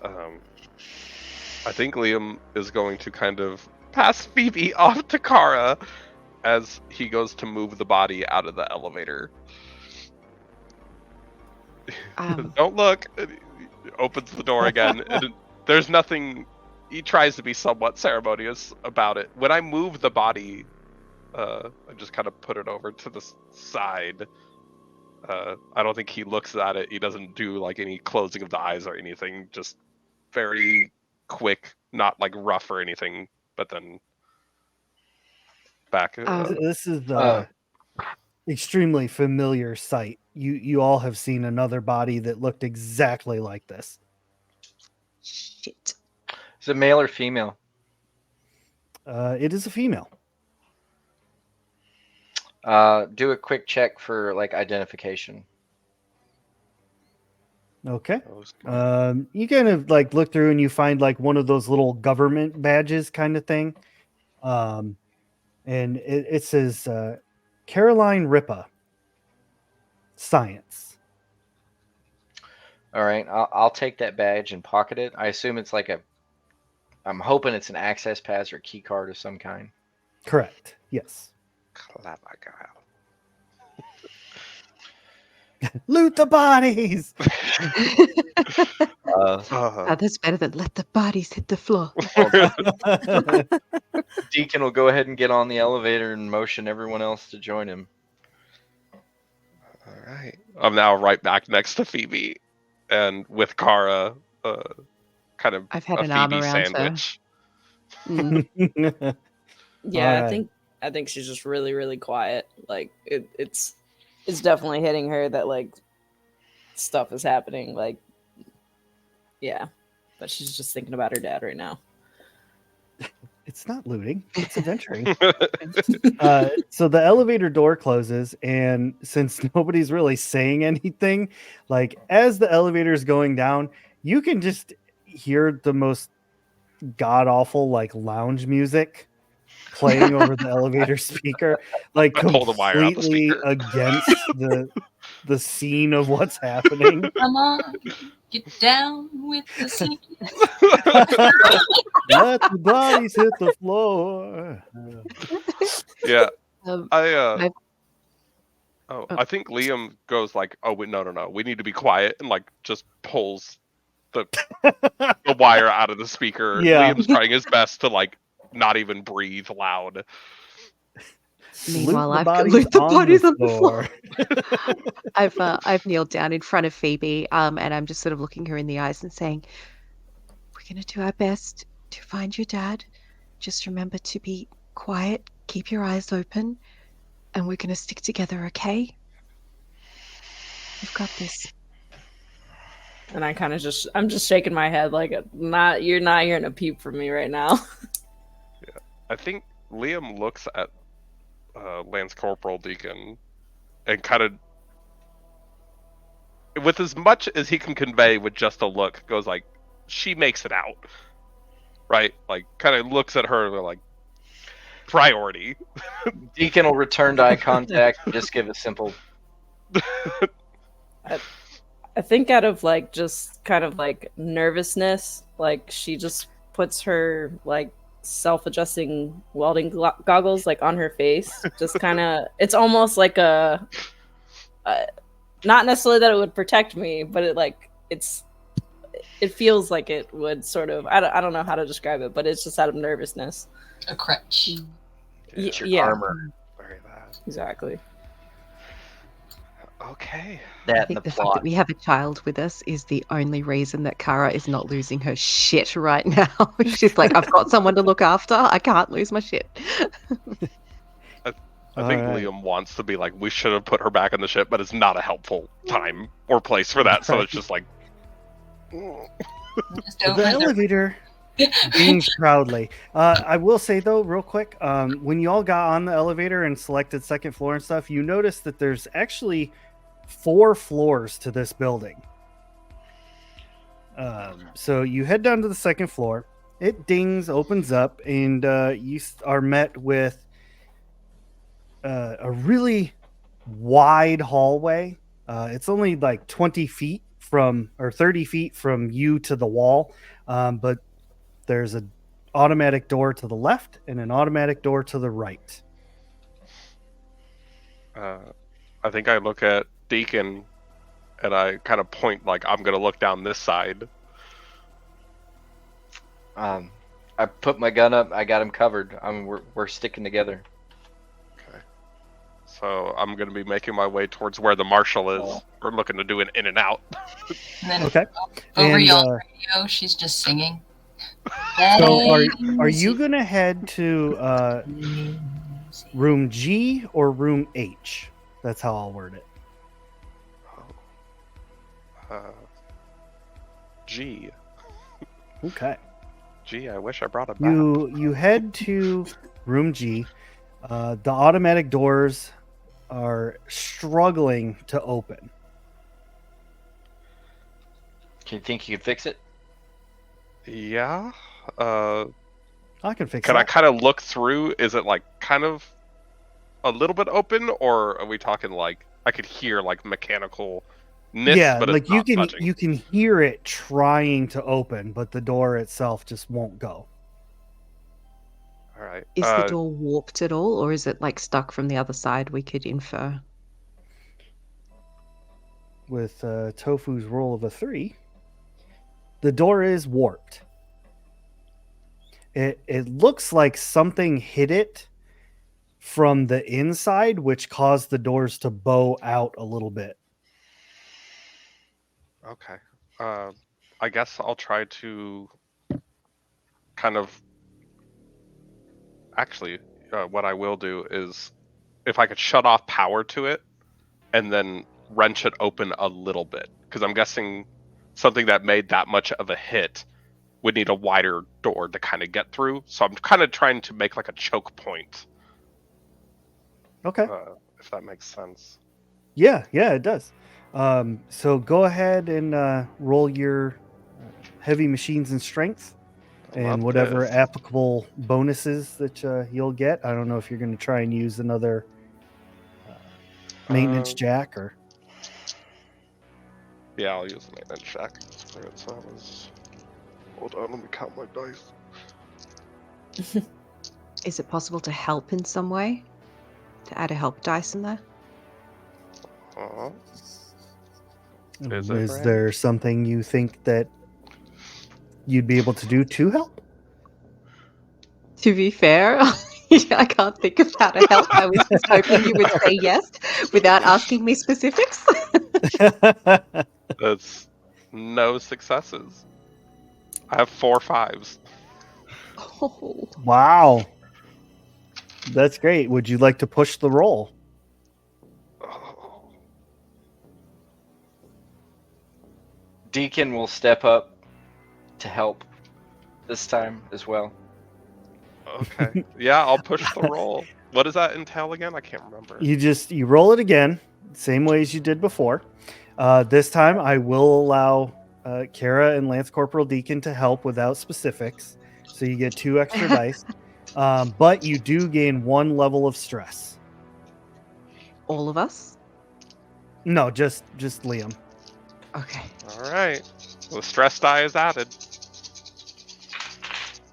I think Liam is going to kind of pass Phoebe off to Kara as he goes to move the body out of the elevator. Don't look. He opens the door again. And there's nothing. He tries to be somewhat ceremonious about it. When I move the body, I just kind of put it over to the side. I don't think he looks at it. He doesn't do like any closing of the eyes or anything. Just very quick, not like rough or anything. But then back. This is the extremely familiar sight. You all have seen another body that looked exactly like this. Shit. Is it male or female? It is a female. Do a quick check for like identification. Okay. You kind of like look through and you find like one of those little government badges kind of thing. And it says Caroline Ripa, Science. All right, I'll take that badge and pocket it. I assume it's like I'm hoping it's an access pass or key card of some kind. Correct. Yes. Loot the bodies. That's better than let the bodies hit the floor. Deacon will go ahead and get on the elevator and motion everyone else to join him. All right. I'm now right back next to Phoebe, and with Kara, kind of I've had a an arm Phoebe around sandwich. her. Yeah, Alright. I think she's just really, really quiet. Like it's definitely hitting her that like stuff is happening. Like, yeah, but she's just thinking about her dad right now. It's not looting. It's adventuring. So the elevator door closes, and since nobody's really saying anything, like as the elevator is going down, you can just hear the most god awful like lounge music playing over the elevator speaker, like I pull the wire out the completely speaker. against the scene of what's happening. Come on, get down with the sleep. Let the bodies hit the floor. Yeah. My- I think Liam goes like, "Oh, wait, no, we need to be quiet," and like just pulls the wire out of the speaker. Yeah. Liam's trying his best to like not even breathe loud. Meanwhile, Loot I've got loot the bodies on the floor. floor. I've kneeled down in front of Phoebe, and I'm just sort of looking her in the eyes and saying, "We're gonna do our best to find your dad. Just remember to be quiet, keep your eyes open, and we're gonna stick together, okay? We've got this." And I'm just shaking my head like you're not hearing a peep from me right now. I think Liam looks at Lance Corporal Deacon and kind of, with as much as he can convey with just a look, goes like, "She makes it out," right? Like, kind of looks at her like, priority. Deacon will return to eye contact and just give a simple. I think out of like just kind of like nervousness, like she just puts her like self-adjusting welding goggles like on her face. Just kind of, it's almost like a not necessarily that it would protect me, but it feels like it would sort of. I don't know how to describe it, but it's just out of nervousness. A crutch. It's your Yeah. armor. Very bad. Exactly. Okay. I That and think the the fact that plot. we have a child with us is the only reason that Kara is not losing her shit right now. She's like, I've got someone to look after. I can't lose my shit. I think Alright. Liam wants to be like, we should have put her back on the ship, but it's not a helpful time or place for that. So it's just like, Just The open the elevator dings proudly. I will say though, real quick, when you all got on the elevator and selected second floor and stuff, you noticed that there's actually 4 floors to this building. So you head down to the second floor. It dings, opens up, and you are met with a really wide hallway. It's only like 20 feet from, or 30 feet from you to the wall, but there's an automatic door to the left and an automatic door to the right. I think I look at Deacon and I kind of point like I'm gonna look down this side. I put my gun up. I got him covered. I mean, we're sticking together. Okay. So I'm gonna be making my way towards where the marshal is. We're looking to do an in and out. And then Okay. over And, y'all radio, she's just singing. So are you going to head to room G or room H? That's how I'll word it. G. Okay. Gee, I wish I brought a bat. You head to room G. The automatic doors are struggling to open. Can you think you could fix it? Yeah. I can fix Can I that. kind of look through? Is it like kind of a little bit open, or are we talking like I could hear like mechanical Yeah, but like it's not touching? you can hear it trying to open, but the door itself just won't go. All right. Is the door warped at all, or is it like stuck from the other side? We could infer. With Tofu's roll of a 3, the door is warped. It looks like something hit it from the inside, which caused the doors to bow out a little bit. Okay. I guess I'll try to kind of. Actually, what I will do is, if I could shut off power to it, and then wrench it open a little bit, because I'm guessing something that made that much of a hit would need a wider door to kind of get through. So I'm kind of trying to make like a choke point. Okay. If that makes sense. Yeah, it does. So go ahead and roll your heavy machines and strength and whatever applicable bonuses that you'll get. I don't know if you're going to try and use another maintenance jack or. Yeah, I'll use the maintenance jack. Alright, so that was. Hold on, let me count my dice. Is it possible to help in some way? To add a help dice in there? Is there something you think that you'd be able to do to help? To be fair, I can't think of how to help. I was just hoping you would say yes without asking me specifics. That's no successes. I have 4 5s. Oh. Wow. That's great. Would you like to push the roll? Deacon will step up to help this time as well. Okay. Yeah, I'll push the roll. What does that entail again? I can't remember. You roll it again, same way as you did before. This time I will allow Kara and Lance Corporal Deacon to help without specifics. So you get 2 extra dice. But you do gain 1 level of stress. All of us? No, just Liam. Okay. All right. The stress die is added.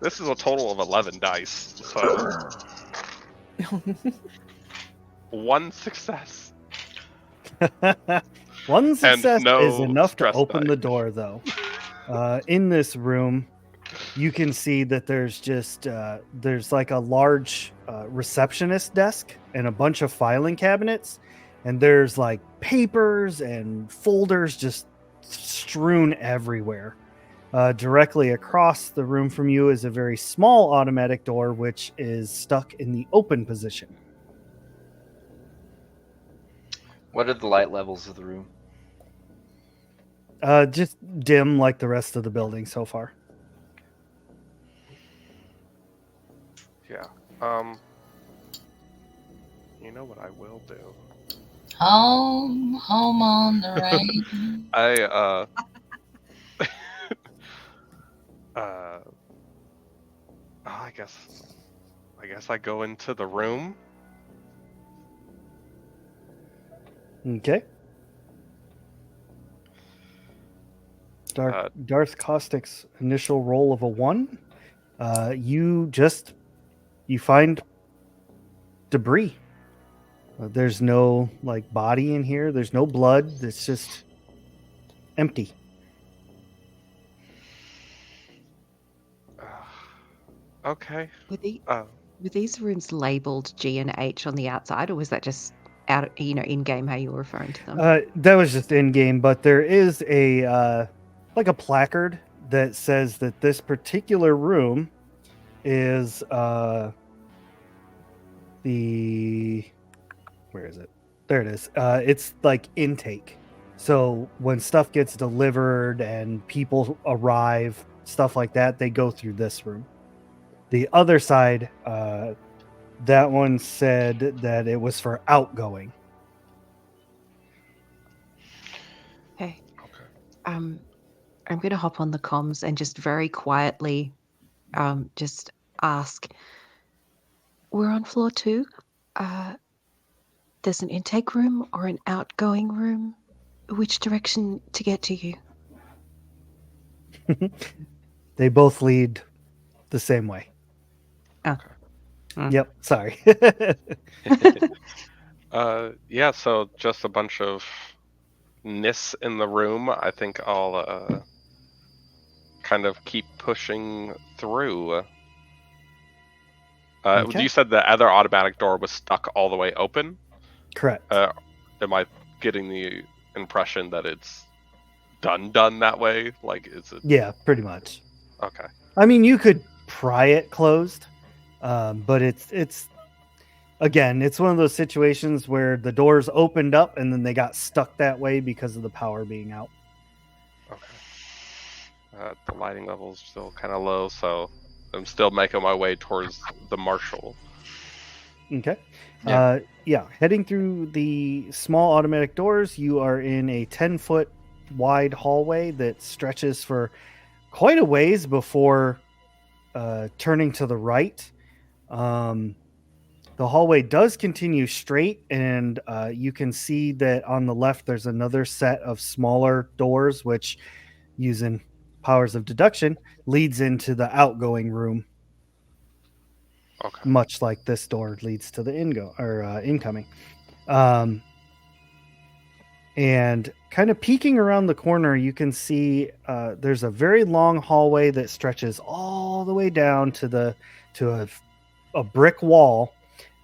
This is a total of 11 dice. So 1 success. 1 success no is enough to stress open die. the door, though. In this room, you can see that there's just there's like a large receptionist desk and a bunch of filing cabinets, and there's like papers and folders just strewn everywhere. Directly across the room from you is a very small automatic door, which is stuck in the open position. What are the light levels of the room? Just dim like the rest of the building so far. Yeah. You know what I will do? Home on the range. I guess I go into the room. Okay. Darth Caustic's initial roll of a 1. You find debris. There's no like body in here. There's no blood. It's just empty. Okay. Were these rooms labeled G and H on the outside, or was that just out, in game how you were referring to them? That was just in game, but there is a like a placard that says that this particular room is where is it? There it is. It's like intake. So when stuff gets delivered and people arrive, stuff like that, they go through this room. The other side, that one said that it was for outgoing. Okay. I'm going to hop on the comms and just very quietly just ask, we're on floor 2. There's an intake room or an outgoing room. Which direction to get to you? They both lead the same way. Oh. Yep. Sorry. Yeah, so just a bunch of Nis in the room. I think I'll kind of keep pushing through. Okay. You said the other automatic door was stuck all the way open? Correct. Am I getting the impression that it's done that way? Like, is it? Yeah, pretty much. Okay. I mean, you could pry it closed, but it's again, it's one of those situations where the doors opened up and then they got stuck that way because of the power being out. Okay. The lighting level's still kind of low, so I'm still making my way towards the marshal. Okay. Yeah. Heading through the small automatic doors, you are in a 10-foot wide hallway that stretches for quite a ways before turning to the right. The hallway does continue straight, and you can see that on the left there's another set of smaller doors, which, using powers of deduction, leads into the outgoing room. Okay. Much like this door leads to the incoming. And kind of peeking around the corner, you can see there's a very long hallway that stretches all the way down to a brick wall.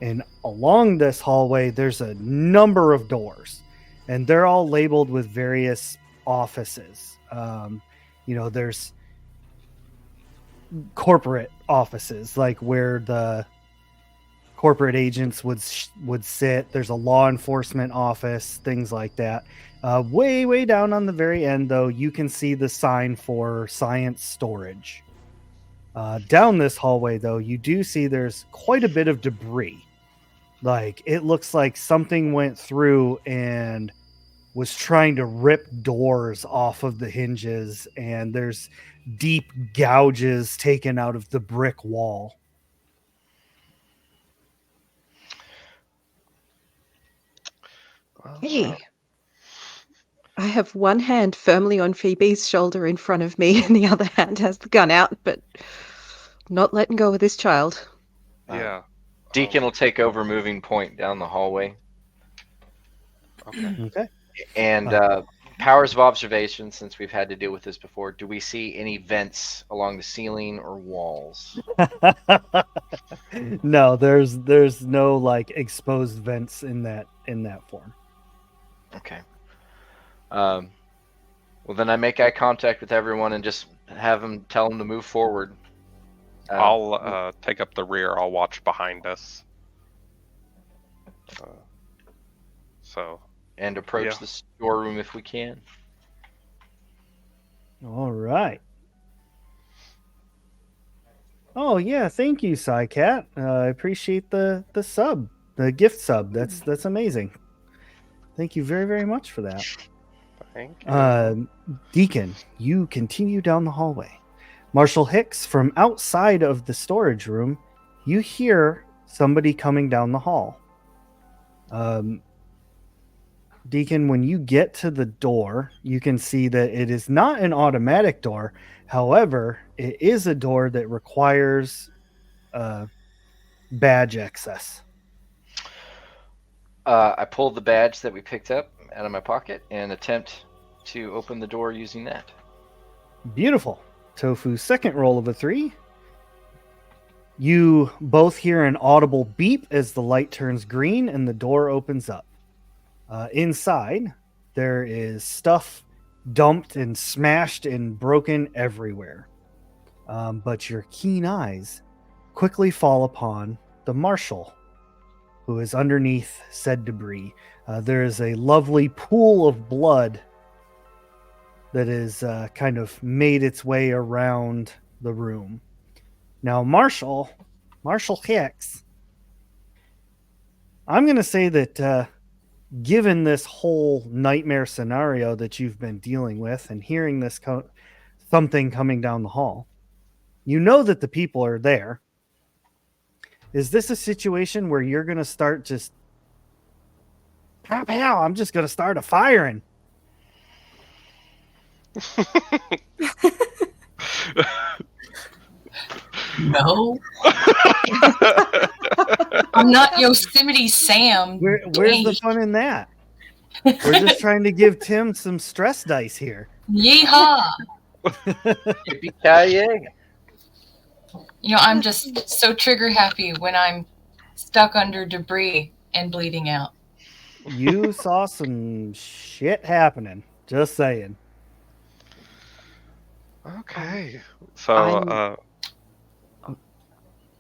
And along this hallway, there's a number of doors, and they're all labeled with various offices. There's corporate offices, like where the corporate agents would sit. There's a law enforcement office, things like that. Way down on the very end, though, you can see the sign for science storage. Down this hallway, though, you do see there's quite a bit of debris. Like, it looks like something went through and was trying to rip doors off of the hinges, and there's deep gouges taken out of the brick wall. Hey, I have one hand firmly on Phoebe's shoulder in front of me, and the other hand has the gun out, but not letting go of this child. Yeah. Deacon will take over moving point down the hallway. Okay. And powers of observation, since we've had to deal with this before, do we see any vents along the ceiling or walls? No, there's no like exposed vents in that form. Okay. Well, then I make eye contact with everyone and just tell them to move forward. I'll take up the rear. I'll watch behind us. And approach the storeroom if we can. All right. Oh yeah, thank you, Psycat. I appreciate the sub, the gift sub. That's amazing. Thank you very, very much for that. Thank you. Deacon, you continue down the hallway. Marshal Hicks, from outside of the storage room, you hear somebody coming down the hall. Deacon, when you get to the door, you can see that it is not an automatic door. However, it is a door that requires badge access. I pull the badge that we picked up out of my pocket and attempt to open the door using that. Beautiful. Tofu's second roll of a 3. You both hear an audible beep as the light turns green and the door opens up. Inside, there is stuff dumped and smashed and broken everywhere. But your keen eyes quickly fall upon the marshal, who is underneath said debris. There is a lovely pool of blood that is kind of made its way around the room. Now, Marshal Hicks, I'm going to say that given this whole nightmare scenario that you've been dealing with and hearing this something coming down the hall, you know that the people are there. Is this a situation where you're going to start just, pow, pow, I'm just going to start a firing? No. I'm not Yosemite Sam. Where's the fun in that? We're just trying to give Tim some stress dice here. Yeehaw! Yippee-ki-yay. I'm just so trigger happy when I'm stuck under debris and bleeding out. You saw some shit happening. Just saying. Okay. So,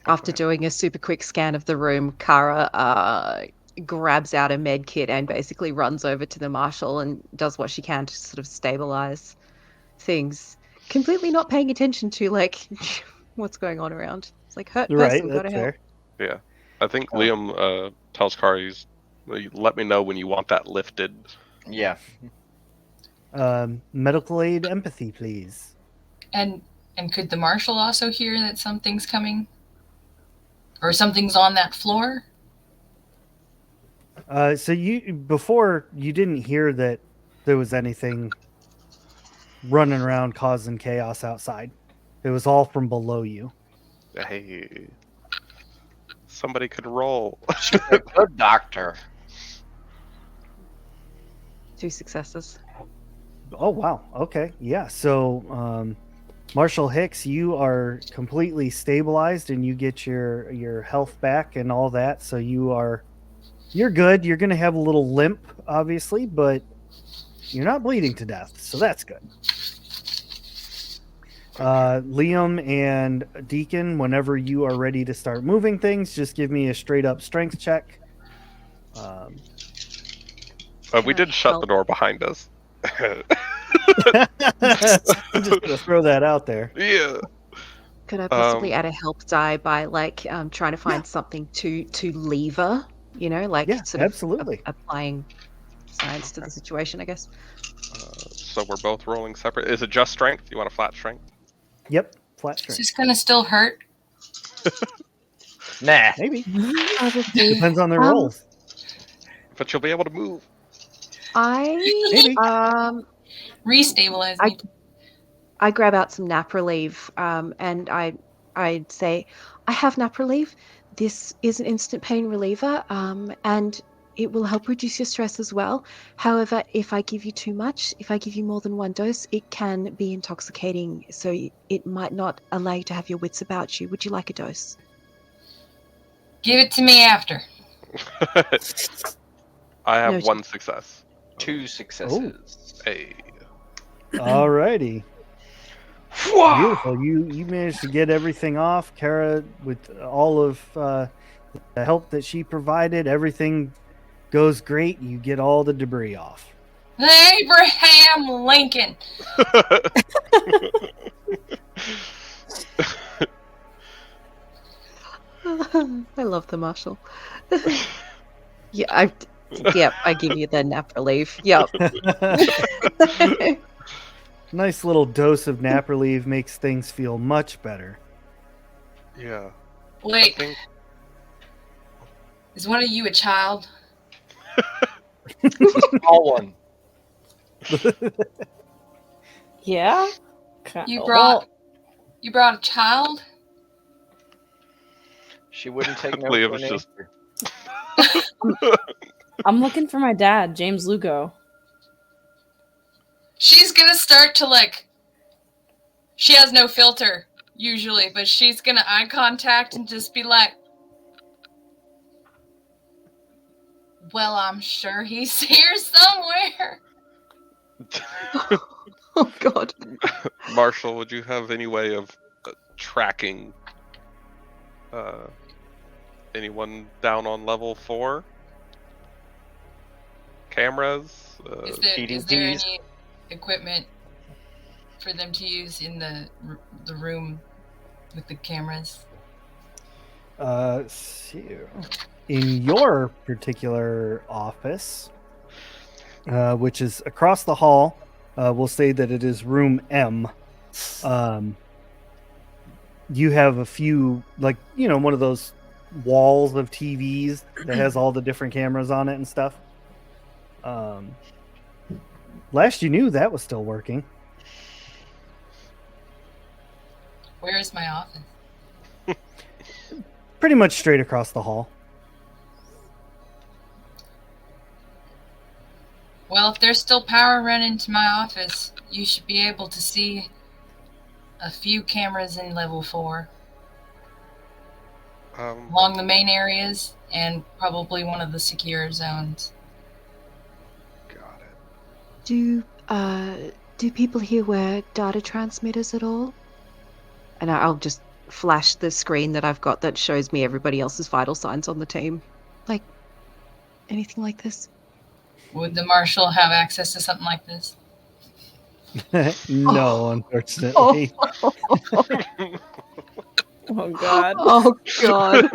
After doing a super quick scan of the room, Kara grabs out a med kit and basically runs over to the marshal and does what she can to sort of stabilize things, completely not paying attention to like what's going on around. It's like hurt person, gotta help. Yeah, I think Liam tells Kari, "Let me know when you want that lifted." Yeah. Medical aid empathy, please. And could the marshal also hear that something's coming? Or something's on that floor? So before you didn't hear that there was anything running around causing chaos outside. It was all from below you. Hey, somebody could roll. A good doctor. 2 successes. Oh wow. Okay. Yeah. So Marshal Hicks, you are completely stabilized and you get your health back and all that. So you're good. You're gonna have a little limp, obviously, but you're not bleeding to death, so that's good. Liam and Deacon, whenever you are ready to start moving things, just give me a straight up strength check. We did shut the door behind us. I'm just gonna throw that out there. Yeah. Could I possibly add a help die by like trying to find something to lever? Absolutely. Applying science to the situation, I guess. So we're both rolling separate. Is it just strength? You want a flat strength? Yep, flat Is strength. this gonna still hurt? Nah. Maybe. Depends on the rolls. But you'll be able to move. Maybe. Restabilize me. I grab out some nap relief, and I'd say, I have nap relief. This is an instant pain reliever, and it will help reduce your stress as well. However, if I give you too much, if I give you more than 1 dose, it can be intoxicating, so it might not allow you to have your wits about you. Would you like a dose? Give it to me after. I have No, 1 success. 2 successes. Hey. Alrighty. Beautiful. You managed to get everything off. Kara, with all of the help that she provided, everything goes great. You get all the debris off. Abraham Lincoln. I love the marshal. I give you the nap relief. Yep. Nice little dose of nap relief makes things feel much better. Yeah. Wait. Is one of you a child? The small one. Yeah. You Well, brought a child? She wouldn't take no Liam for was an just- answer. I'm looking for my dad, James Lugo. She's gonna start to like. She has no filter usually, but she's gonna eye contact and just be like, "Well, I'm sure he's here somewhere." Oh God. Marshall, would you have any way of tracking anyone down on level 4? Cameras? Is there PDPs? any equipment for them to use in the room with the cameras? So in your particular office, which is across the hall, we'll say that it is room M. You have a few, like, one of those walls of TVs that has all the different cameras on it and stuff. Last you knew, that was still working. Where is my office? Pretty much straight across the hall. Well, if there's still power running to my office, you should be able to see a few cameras in level 4 along the main areas and probably one of the secure zones. Got it. Do people here wear data transmitters at all? And I'll just flash the screen that I've got that shows me everybody else's vital signs on the team. Like, anything like this? Would the marshal have access to something like this? No, unfortunately. Oh God. Oh God.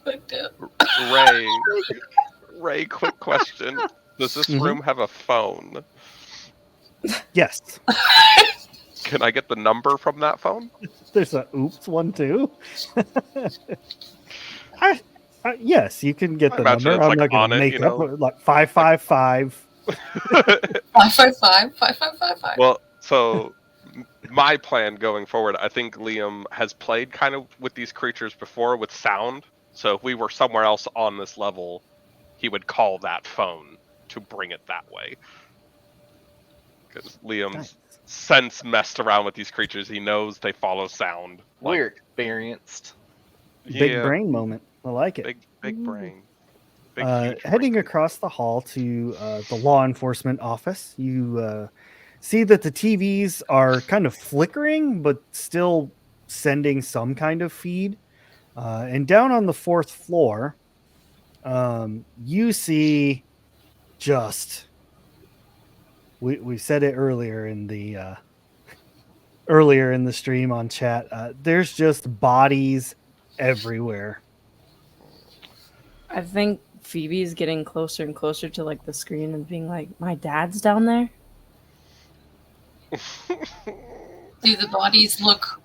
Fucked up. Ray, quick question. Does this Mhm. room have a phone? Yes. Can I get the number from that phone? There's a oops one too. Yes, you can get I the imagine number. it's, I'm like, not going on to it, make you up know? like 555. 555. Well, so my plan going forward, I think Liam has played kind of with these creatures before with sound. So if we were somewhere else on this level, he would call that phone to bring it that way. Because Liam's Nice. since messed around with these creatures. He knows they follow sound. We're experienced. Big Yeah, brain moment. I like it. big Ooh. brain. Big huge Heading brain. across the hall to the law enforcement office, you see that the TVs are kind of flickering, but still sending some kind of feed. And down on the 4th floor, you see just we said it earlier in the stream on chat. There's just bodies everywhere. I think Phoebe's getting closer and closer to like the screen and being like, "My dad's down there." Do the bodies look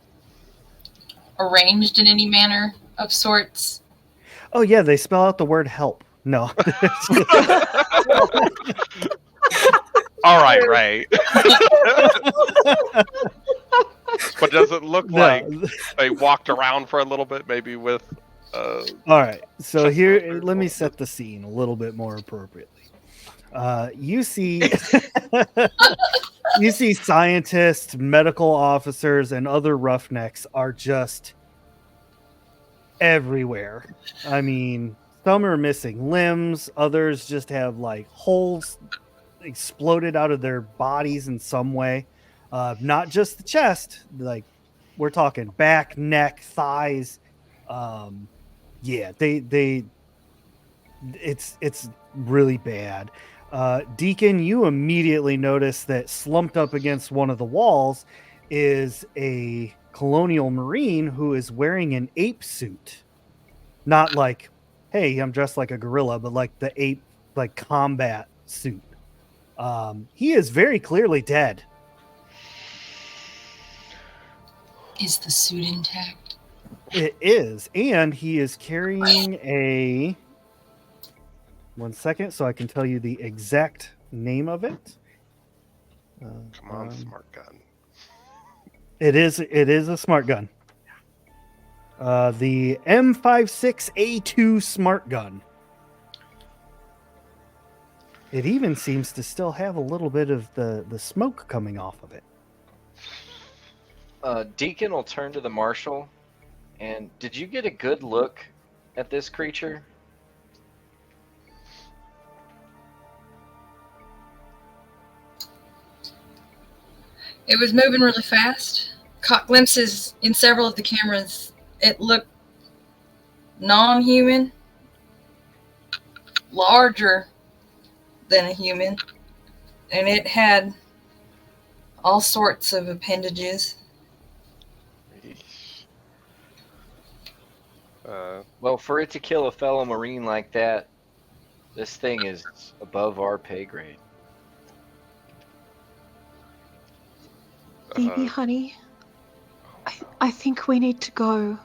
arranged in any manner of sorts? Oh yeah, they spell out the word help. No. All right, Ray. But does it look like they walked around for a little bit, maybe with? All right. So Just here, over. let me set the scene a little bit more appropriately. You see, you see scientists, medical officers, and other roughnecks are just everywhere. I mean, some are missing limbs, others just have like holes exploded out of their bodies in some way. Not just the chest, like we're talking back, neck, thighs. Yeah, it's really bad. Deacon, you immediately notice that slumped up against one of the walls is a colonial marine who is wearing an ape suit. Not like, hey, I'm dressed like a gorilla, but like the ape, like combat suit. He is very clearly dead. Is the suit intact? It is, and he is carrying a 1 second so I can tell you the exact name of it. Come on, smart gun. It is a smart gun. The M56A2 smart gun. It even seems to still have a little bit of the smoke coming off of it. Deacon will turn to the marshal. And did you get a good look at this creature? It was moving really fast. Caught glimpses in several of the cameras. It looked non-human, larger than a human, and it had all sorts of appendages. Well, for it to kill a fellow Marine like that, this thing is above our pay grade. Phoebe, honey, I think we need to go.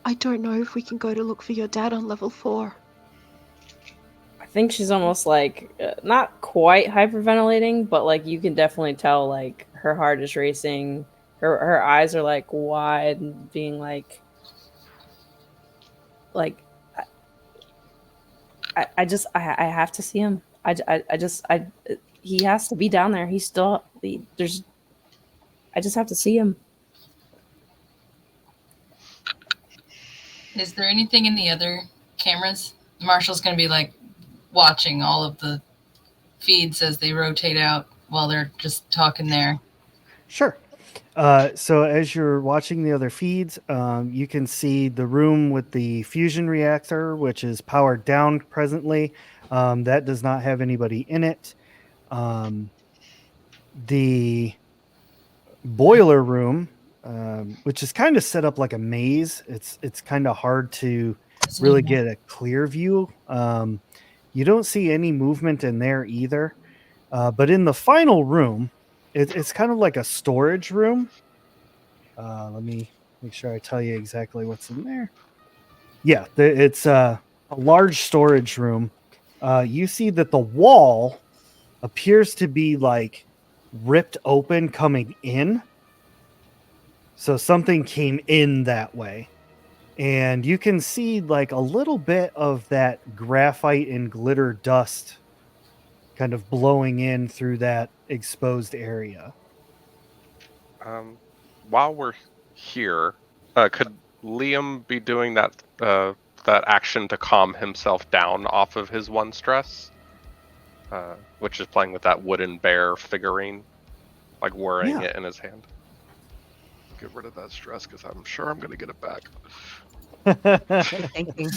I don't know if we can go to look for your dad on level 4. I think she's almost like not quite hyperventilating, but like you can definitely tell like her heart is racing. Her eyes are like wide and being like I have to see him. He has to be down there. He's still there's. I just have to see him. Is there anything in the other cameras? Marshall's going to be like watching all of the feeds as they rotate out while they're just talking there. Sure. So as you're watching the other feeds, you can see the room with the fusion reactor, which is powered down presently. That does not have anybody in it. The boiler room, which is kind of set up like a maze. It's kind of hard to really get a clear view. You don't see any movement in there either. But in the final room, it's kind of like a storage room. Let me make sure I tell you exactly what's in there. Yeah, it's a large storage room. You see that the wall appears to be like ripped open coming in. So something came in that way. And you can see like a little bit of that graphite and glitter dust kind of blowing in through that exposed area. While we're here, could Liam be doing that action to calm himself down off of his one stress? Which is playing with that wooden bear figurine, like whirring it in his hand. Get rid of that stress because I'm sure I'm going to get it back. Thank you.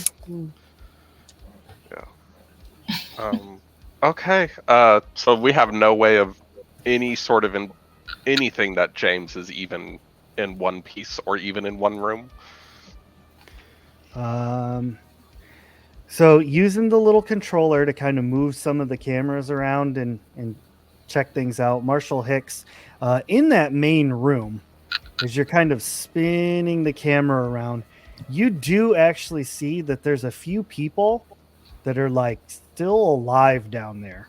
Yeah. Okay. So we have no way of any sort of anything that James is even in one piece or even in one room. So using the little controller to kind of move some of the cameras around and check things out, Marshall Hicks, in that main room, as you're kind of spinning the camera around, you do actually see that there's a few people that are like still alive down there.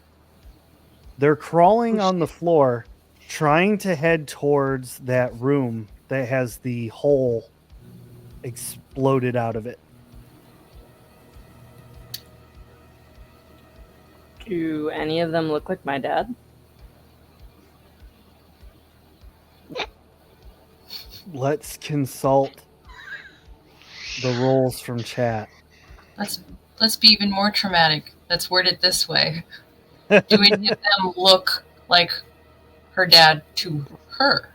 They're crawling on the floor, trying to head towards that room that has the hole exploded out of it. Do any of them look like my dad? Let's consult the rolls from chat. Let's be even more traumatic. Let's word it this way. Do any of them look like her dad to her?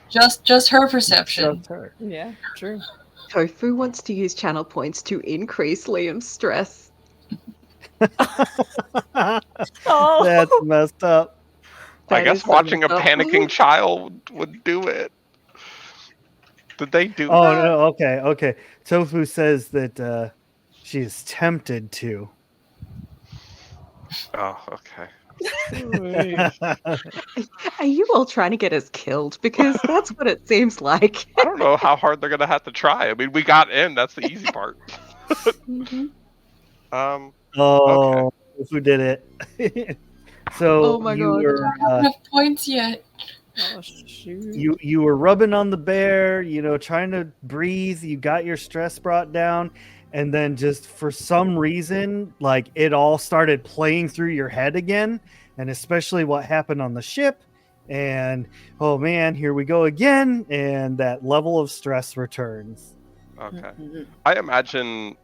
Just her perception. Just her. Yeah, true. Tofu wants to use channel points to increase Liam's stress. Oh, That's messed up. I That guess is so watching a messed up. panicking child would do it. Did they do Oh, that? no. Okay. Tofu says that she is tempted to. Oh, okay. Are you all trying to get us killed? Because that's what it seems like. I don't know how hard they're going to have to try. I mean, we got in. That's the easy part. Mhm. Oh, who did it? So Oh my you God. were I don't have enough points yet. Oh shoot. you were rubbing on the bear, trying to breathe. You got your stress brought down, and then just for some reason, like it all started playing through your head again, and especially what happened on the ship. And oh man, here we go again, and that level of stress returns. Okay. Mhm. I imagine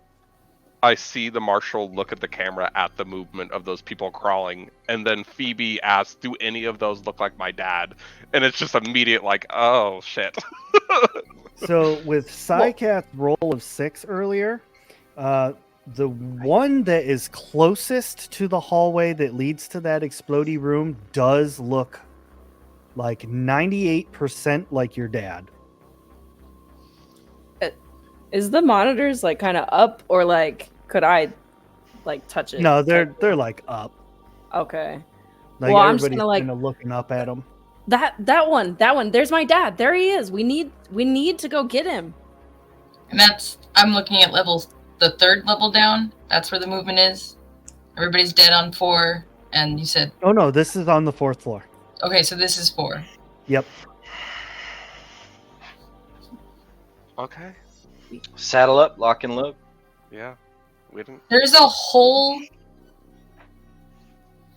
I see the marshal look at the camera at the movement of those people crawling, and then Phoebe asks, "Do any of those look like my dad?" And it's just immediate, like, "Oh shit." So with Psycat's roll of 6 earlier, the one that is closest to the hallway that leads to that explodey room does look like 98% like your dad. Is the monitors like kind of up, or like could I like touch it? No, they're like up. Okay. Like Well, I'm just everybody's gonna like kind of looking up at them. that one. There's my dad. There he is. We need to go get him. And I'm looking at the third level down. That's where the movement is. Everybody's dead on 4, and you said, Oh no, this is on the 4th floor. okay, so this is 4. Yep. Okay. Saddle up, lock and load. Yeah. We didn't. There's a hole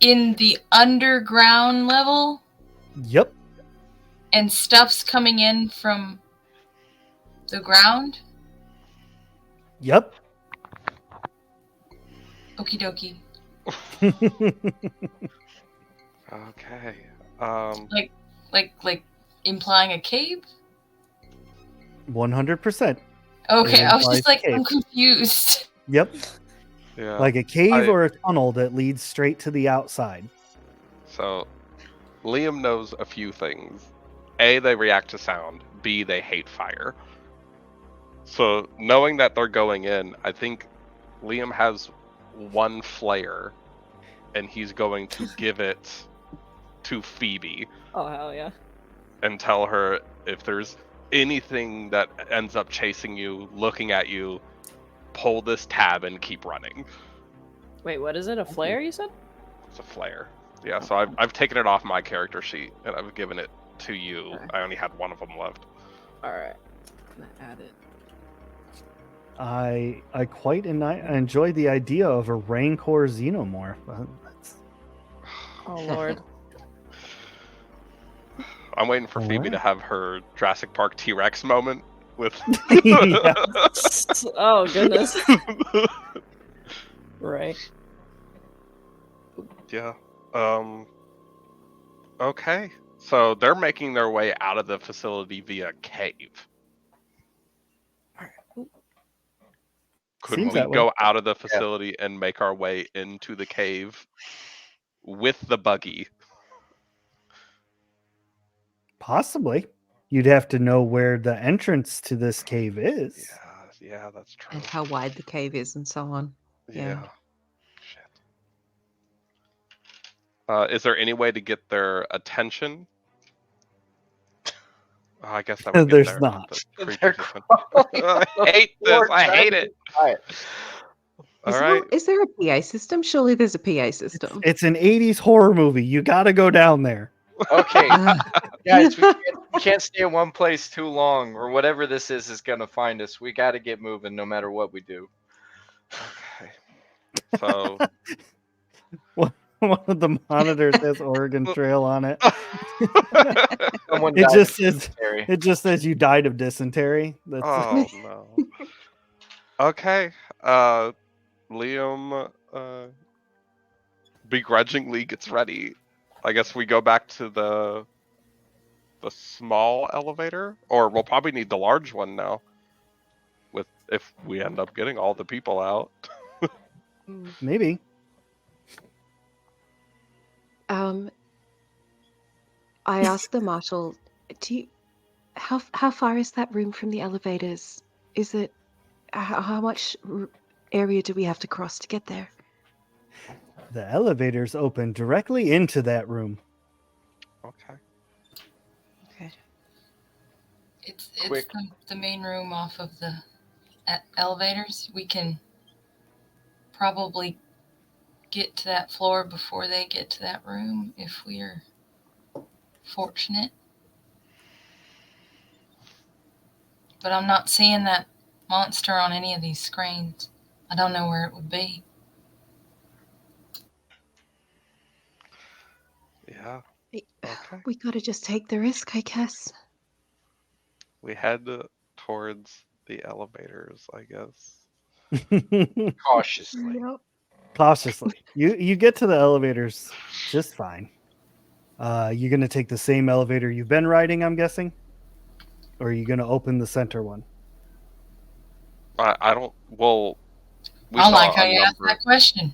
in the underground level, Yep. and stuff's coming in from the ground. Yep. Okie dokie. Okay. Like implying a cave? 100%. Okay, It I was implies just like, cave. I'm confused. Yep. Yeah. Like a cave I- or a tunnel that leads straight to the outside. So, Liam knows a few things. A, they react to sound. B, they hate fire. So, knowing that they're going in, I think Liam has one flare, and he's going to give it to Phoebe Oh hell yeah. and tell her if there's anything that ends up chasing you, looking at you, pull this tab and keep running. Wait, what is it? A flare? You said? It's a flare. Yeah, so I've taken it off my character sheet and I've given it to you. Okay. I only had one of them left. All right. I'm gonna add it. I quite enjoy the idea of a Rancor xenomorph. That's Oh lord. I'm waiting for Phoebe Alright. to have her Jurassic Park T-Rex moment with. Yeah. Oh goodness. Right. Yeah. Okay. So they're making their way out of the facility via cave. Could Seems we that way. go out of the facility and make our way into the cave with the buggy? Possibly. You'd have to know where the entrance to this cave is. Yeah, that's true. And how wide the cave is and so on. Yeah. yeah. Shit. Is there any way to get their attention? Oh, I guess that would get There's their, not. the creature's They're attention. crawling I hate this. We're I trying hate to it. buy it. All Is, right. there, is there a PA system? Surely there's a PA system. It's an 80s horror movie. You got to go down there. Okay, Ugh. guys, we can't stay in one place too long, or whatever this is gonna find us. We got to get moving, no matter what we do. Okay. So. One of the monitors has Oregon Trail on it. Someone It died just of says dysentery. it just says you died of dysentery. That's Oh no. Okay. Liam begrudgingly gets ready. I guess we go back to the small elevator, or we'll probably need the large one now. With if we end up getting all the people out. maybe. I asked the marshal, how far is that room from the elevators? Is it how much area do we have to cross to get there? The elevators open directly into that room. Okay. Okay. It's Quick. the main room off of the elevators. We can probably get to that floor before they get to that room if we're fortunate. But I'm not seeing that monster on any of these screens. I don't know where it would be. Yeah. Okay. We gotta just take the risk, I guess. We head towards the elevators, I guess. Cautiously. Yep. Cautiously. You get to the elevators just fine. You're gonna take the same elevator you've been riding, I'm guessing? Or are you gonna open the center one? I don't. Well, we I saw like how a you asked number. that question.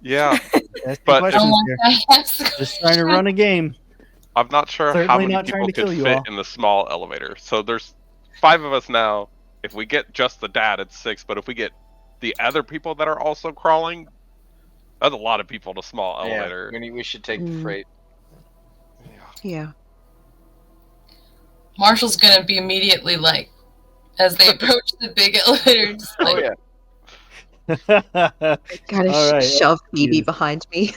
Yeah, Asking But I if- don't questions like here. how you asked the Just trying to question. run a game. I'm not sure how Certainly many not trying people to could kill you fit all. in the small elevator. So there's 5 of us now. If we get just the dad, it's 6. But if we get the other people that are also crawling, that's a lot of people in a small Yeah, elevator. we should take the freight. Yeah. Marshall's gonna be immediately like, as they approach the big elevator, just Oh like, yeah. Gotta All right. shove Phoebe Yes. behind me.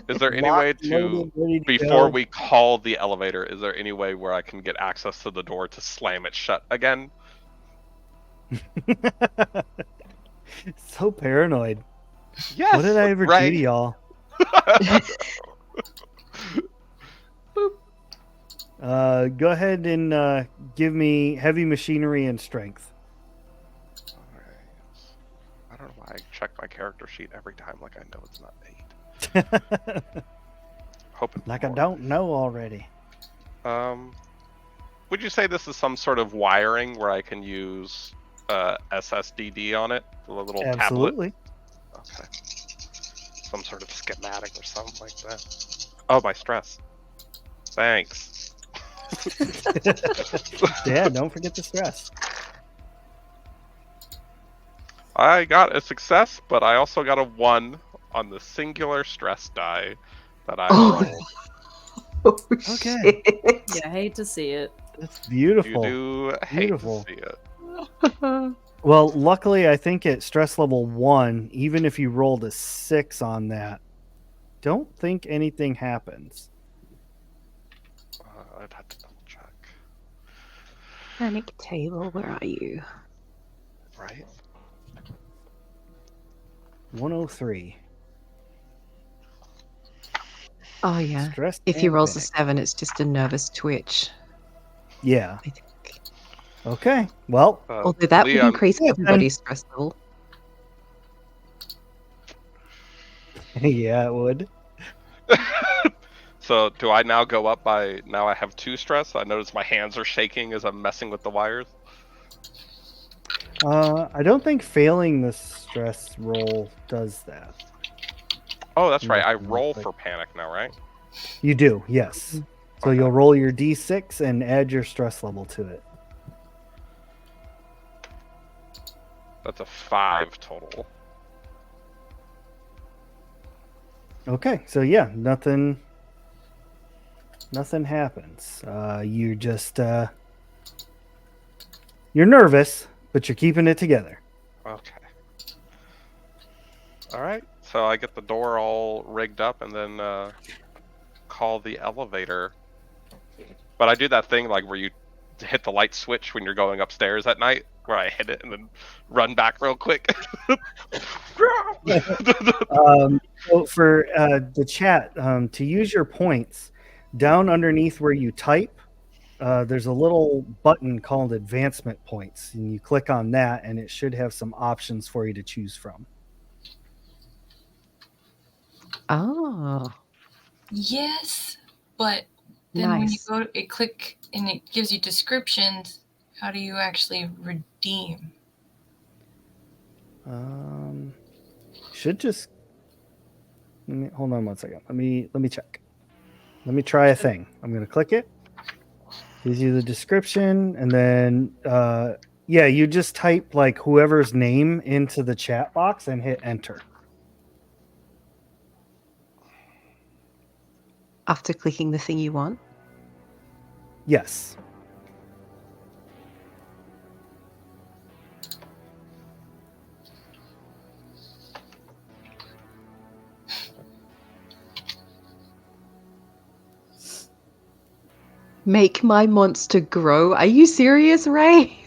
Is there any Locked, way to, loaded, ready to before go. we call the elevator, is there any way where I can get access to the door to slam it shut again? So paranoid. Yes. What did I ever do right? to y'all? Go ahead and give me heavy machinery and strength. Alright. I don't know why I check my character sheet every time like I know it's not 8. Hoping for Like I more. don't know already. Would you say this is some sort of wiring where I can use SSDD on it? The little tablet? Absolutely. Okay. Some sort of schematic or something like that. Oh, my stress. Thanks. Yeah, don't forget the stress. I got a success, but I also got a 1 on the singular stress die that I Oh. rolled. Oh, Okay. shit. Yeah, I hate to see it. That's You beautiful. do hate Beautiful. to see it. Well, luckily, I think at stress level 1, even if you rolled a 6 on that, don't think anything happens. I'd have to double check. Panic table, where are you? Right? 103. Oh, yeah. Stress If he and rolls a panic. 7, it's just a nervous twitch, Yeah. I think. Okay. Well, Although that would Liam, increase Yeah, everybody's stress level. yeah, it would. So do I now go up by, now I have 2 stress? I notice my hands are shaking as I'm messing with the wires. I don't think failing the stress roll does that. Oh, that's right. I Nothing roll like- for panic now, right? You do, yes. So Okay. you'll roll your d6 and add your stress level to it. That's a 5 total. Okay, so yeah, nothing happens. You just you're nervous, but you're keeping it together. Okay. Alright. So I get the door all rigged up and then call the elevator. But I do that thing like where you hit the light switch when you're going upstairs at night, where I hit it and then run back real quick. So for the chat, to use your points, down underneath where you type, there's a little button called advancement points, and you click on that, and it should have some options for you to choose from. Oh, yes, but then when you nice. go to click and it gives you descriptions, how do you actually redeem? Should just hold on one second. Let me check. Let me try a thing. I'm gonna click it. Gives you the description, and then yeah, you just type like whoever's name into the chat box and hit enter. After clicking the thing you want. Yes. Make my monster grow. Are you serious, Ray?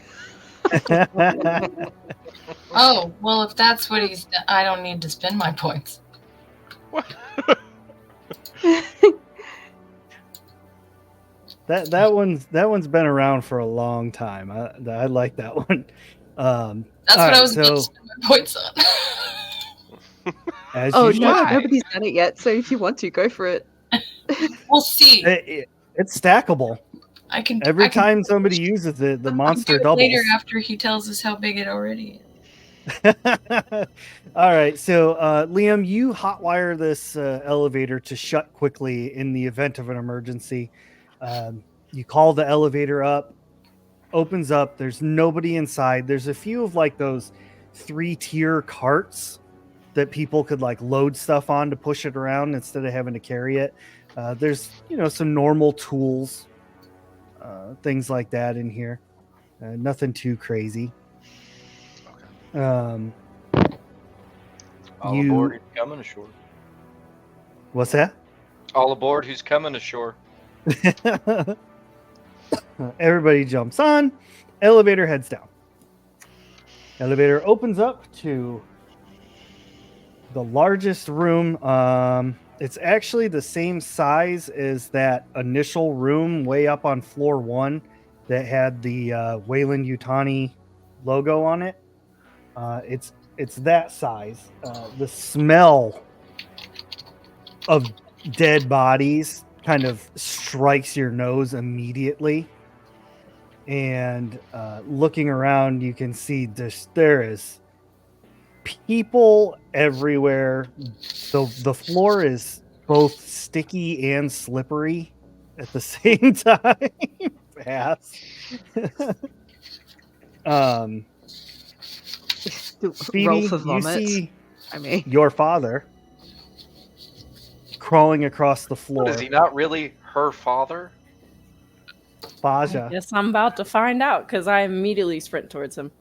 Oh, well, if that's what he's... I don't need to spend my points. That one's been around for a long time. I like that one. That's all what I right, was about to so spend my points on. as Oh you no, should. nobody's done it yet. So if you want to, go for it. We'll see. It's stackable. I can Every I can time somebody uses it, the monster do it doubles. later after he tells us how big it already is. All right, so Liam, you hotwire this elevator to shut quickly in the event of an emergency. You call the elevator up, opens up. There's nobody inside. There's a few of like those 3-tier carts that people could like load stuff on to push it around instead of having to carry it. There's some normal tools, things like that in here. Nothing too crazy. All You- aboard who's coming ashore. What's that? All aboard who's coming ashore. Everybody jumps on. Elevator heads down. Elevator opens up to the largest room. It's actually the same size as that initial room way up on floor 1 that had the Wayland Yutani logo on it. It's that size. The smell of dead bodies kind of strikes your nose immediately. And looking around, you can see there is people everywhere. The floor is both sticky and slippery at the same time. Fast. Phoebe, Roll for you vomit. see I mean, your father crawling across the floor. What, is he not really her father? Baja. Yes, I'm about to find out because I immediately sprint towards him.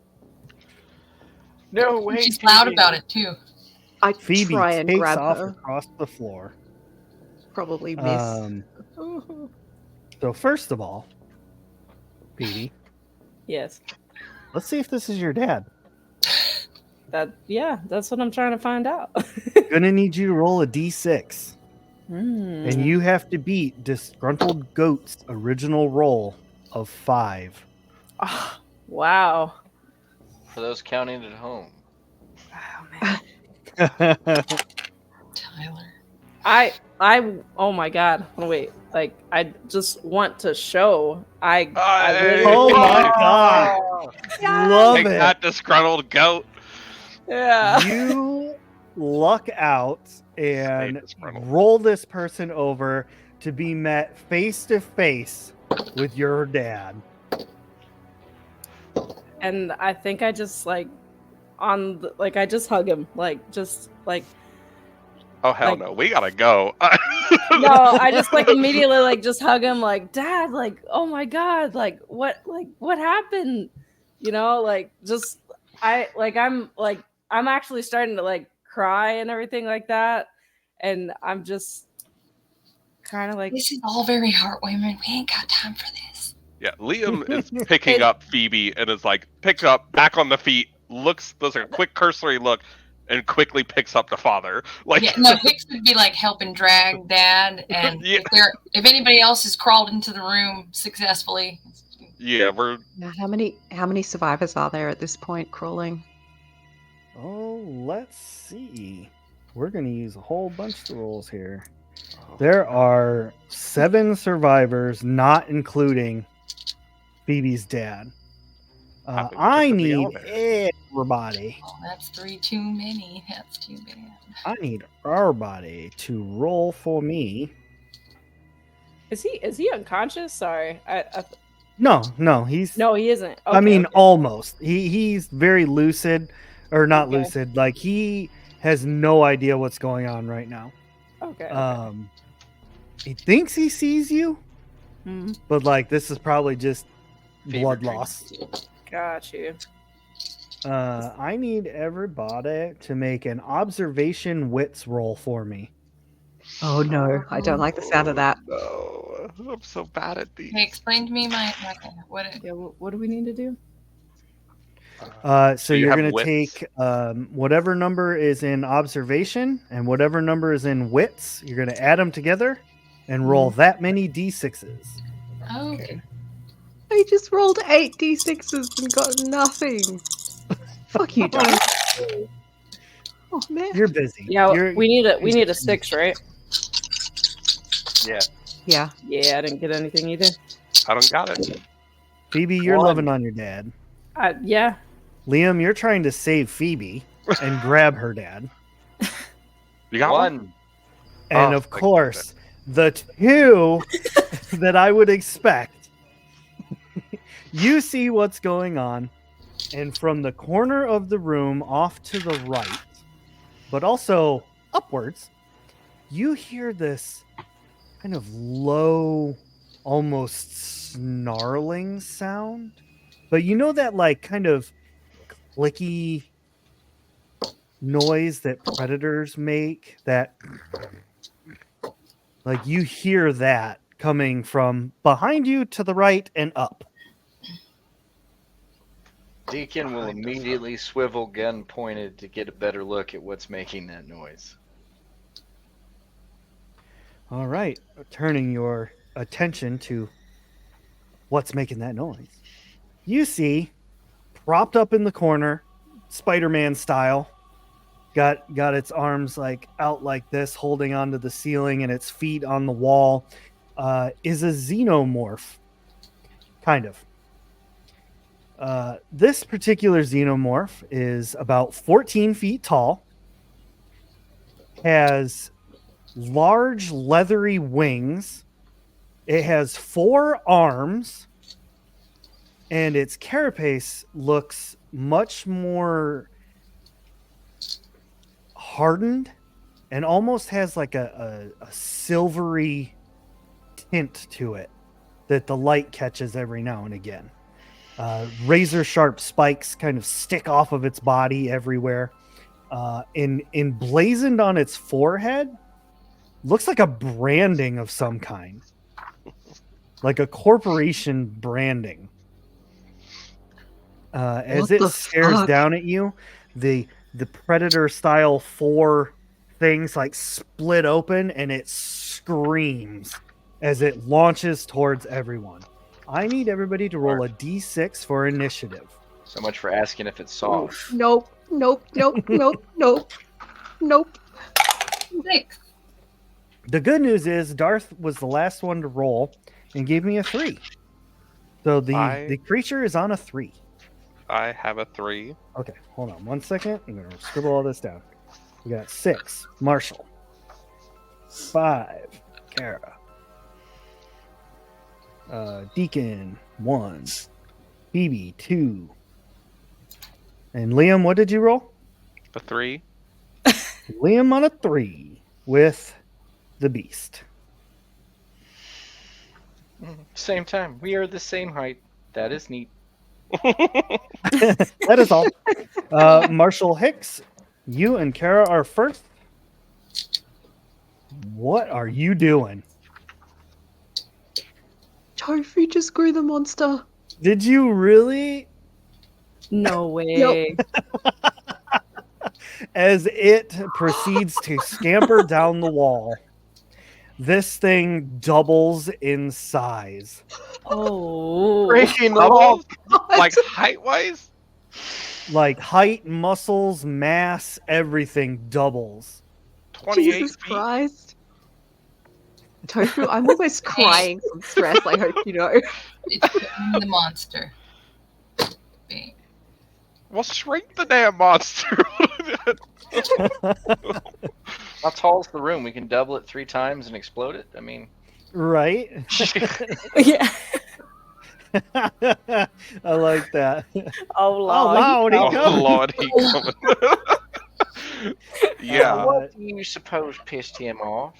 No way. She's loud about it too. I Phoebe try and takes grab off her. across the floor. Probably miss. So first of all, Phoebe, Yes. let's see if this is your dad. That's what I'm trying to find out. Gonna need you to roll a d6. Hmm. And you have to beat Disgruntled Goat's original roll of 5. Oh, wow. For those counting at home. Oh man. Tyler. I oh my god. Wait. Like I just want to show I Oh literally my god. Love Take it. that, disgruntled goat. Yeah. You luck out and Stay disgruntled. roll this person over to be met face to face with your dad. And I think I just like I just hug him Oh hell Like- no, we gotta go. no, I just like immediately like just hug him like dad like oh my god like what happened, like just I'm actually starting to like cry and everything like that, and I'm just kind of like This is all very heartwarming. We ain't got time for this. Yeah, Liam is picking up Phoebe and is like, pick up, back on the feet, does a quick cursory look, and quickly picks up the father. Like, Yeah, no, Hicks would be like helping drag Dad, and Yeah. if anybody else has crawled into the room successfully, yeah, we're Now, how many survivors are there at this point crawling? Oh, let's see. We're going to use a whole bunch of rolls here. There are 7 survivors, not including Phoebe's dad. How many I took the need elevator? everybody. oh, that's 3 too many. That's too bad. I need everybody to roll for me. is he unconscious? Sorry. No, he's No, he isn't. I Okay, mean, okay. almost. He's very lucid, or not Okay. lucid. Like he has no idea what's going on right now. Okay. He thinks he sees you, Mhm. but like this is probably just Fever blood dream. loss. Got you. I need everybody to make an observation wits roll for me. Oh no, I don't like the sound of that. No, I'm so bad at these. Hey, explain to me my what Yeah, what do we need to do? So you you're have going to wits? take whatever number is in observation and whatever number is in wits. You're going to add them together and roll that many d6s. Oh, okay. I just rolled 8 d6s and got nothing. Fuck you, Doc. Oh man. You're busy. Yeah, You're, we need a 6, right? Yeah. Yeah. Yeah, I didn't get anything either. I don't got it. Phoebe, you're One. loving on your dad. Yeah. Liam, you're trying to save Phoebe and grab her dad. You got one? One. And Oh, of thank course, the two that I would expect. You see what's going on, and from the corner of the room off to the right, but also upwards, you hear this kind of low, almost snarling sound. But you know that like kind of clicky noise that predators make, that like you hear that coming from behind you to the right and up. Deacon will immediately swivel gun pointed to get a better look at what's making that noise. All right, turning your attention to what's making that noise. You see, propped up in the corner, Spider-Man style, got its arms like out like this, holding onto the ceiling, and its feet on the wall, is a xenomorph, kind of. This particular xenomorph is about 14 feet tall, has large leathery wings, it has 4 arms, and its carapace looks much more hardened and almost has like a silvery tint to it that the light catches every now and again. Razor sharp spikes kind of stick off of its body everywhere. Emblazoned on its forehead looks like a branding of some kind, like a corporation branding. As it stares down at you, the predator style 4 things like split open, and it screams as it launches towards everyone. I need everybody to roll a d6 for initiative. So much for asking if it's soft. Nope. Nope. Nope. Nope. Nope. Nope. 6. The good news is Darth was the last one to roll and gave me a 3. So the creature is on a 3. I have a 3. Okay, hold on 1 second. I'm going to scribble all this down. We got 6, Marshall. 5, Kara. Deacon, 1. Phoebe, 2. And Liam, what did you roll? A 3. Liam on a 3 with the beast. Same time. We are the same height. That is neat. That is all. Marshall Hicks, you and Kara are first. What are you doing? Tofu just grew the monster. Did you really? No way. As it proceeds to scamper down the wall, this thing doubles in size. Oh. Breaking the Double? wall. Like height-wise? Like height, muscles, mass, everything doubles. 28 Jesus feet? Christ. Tofu, I'm almost crying from stress, I hope you know. It's the monster. Bang. Well, shrink the damn monster. How tall is the room? We can double it 3 times and explode it? I mean... Right? Yeah. I like that. Oh, Lord. Lord, he Oh, comes. Lord, he coming. Yeah. What do you suppose pissed him off?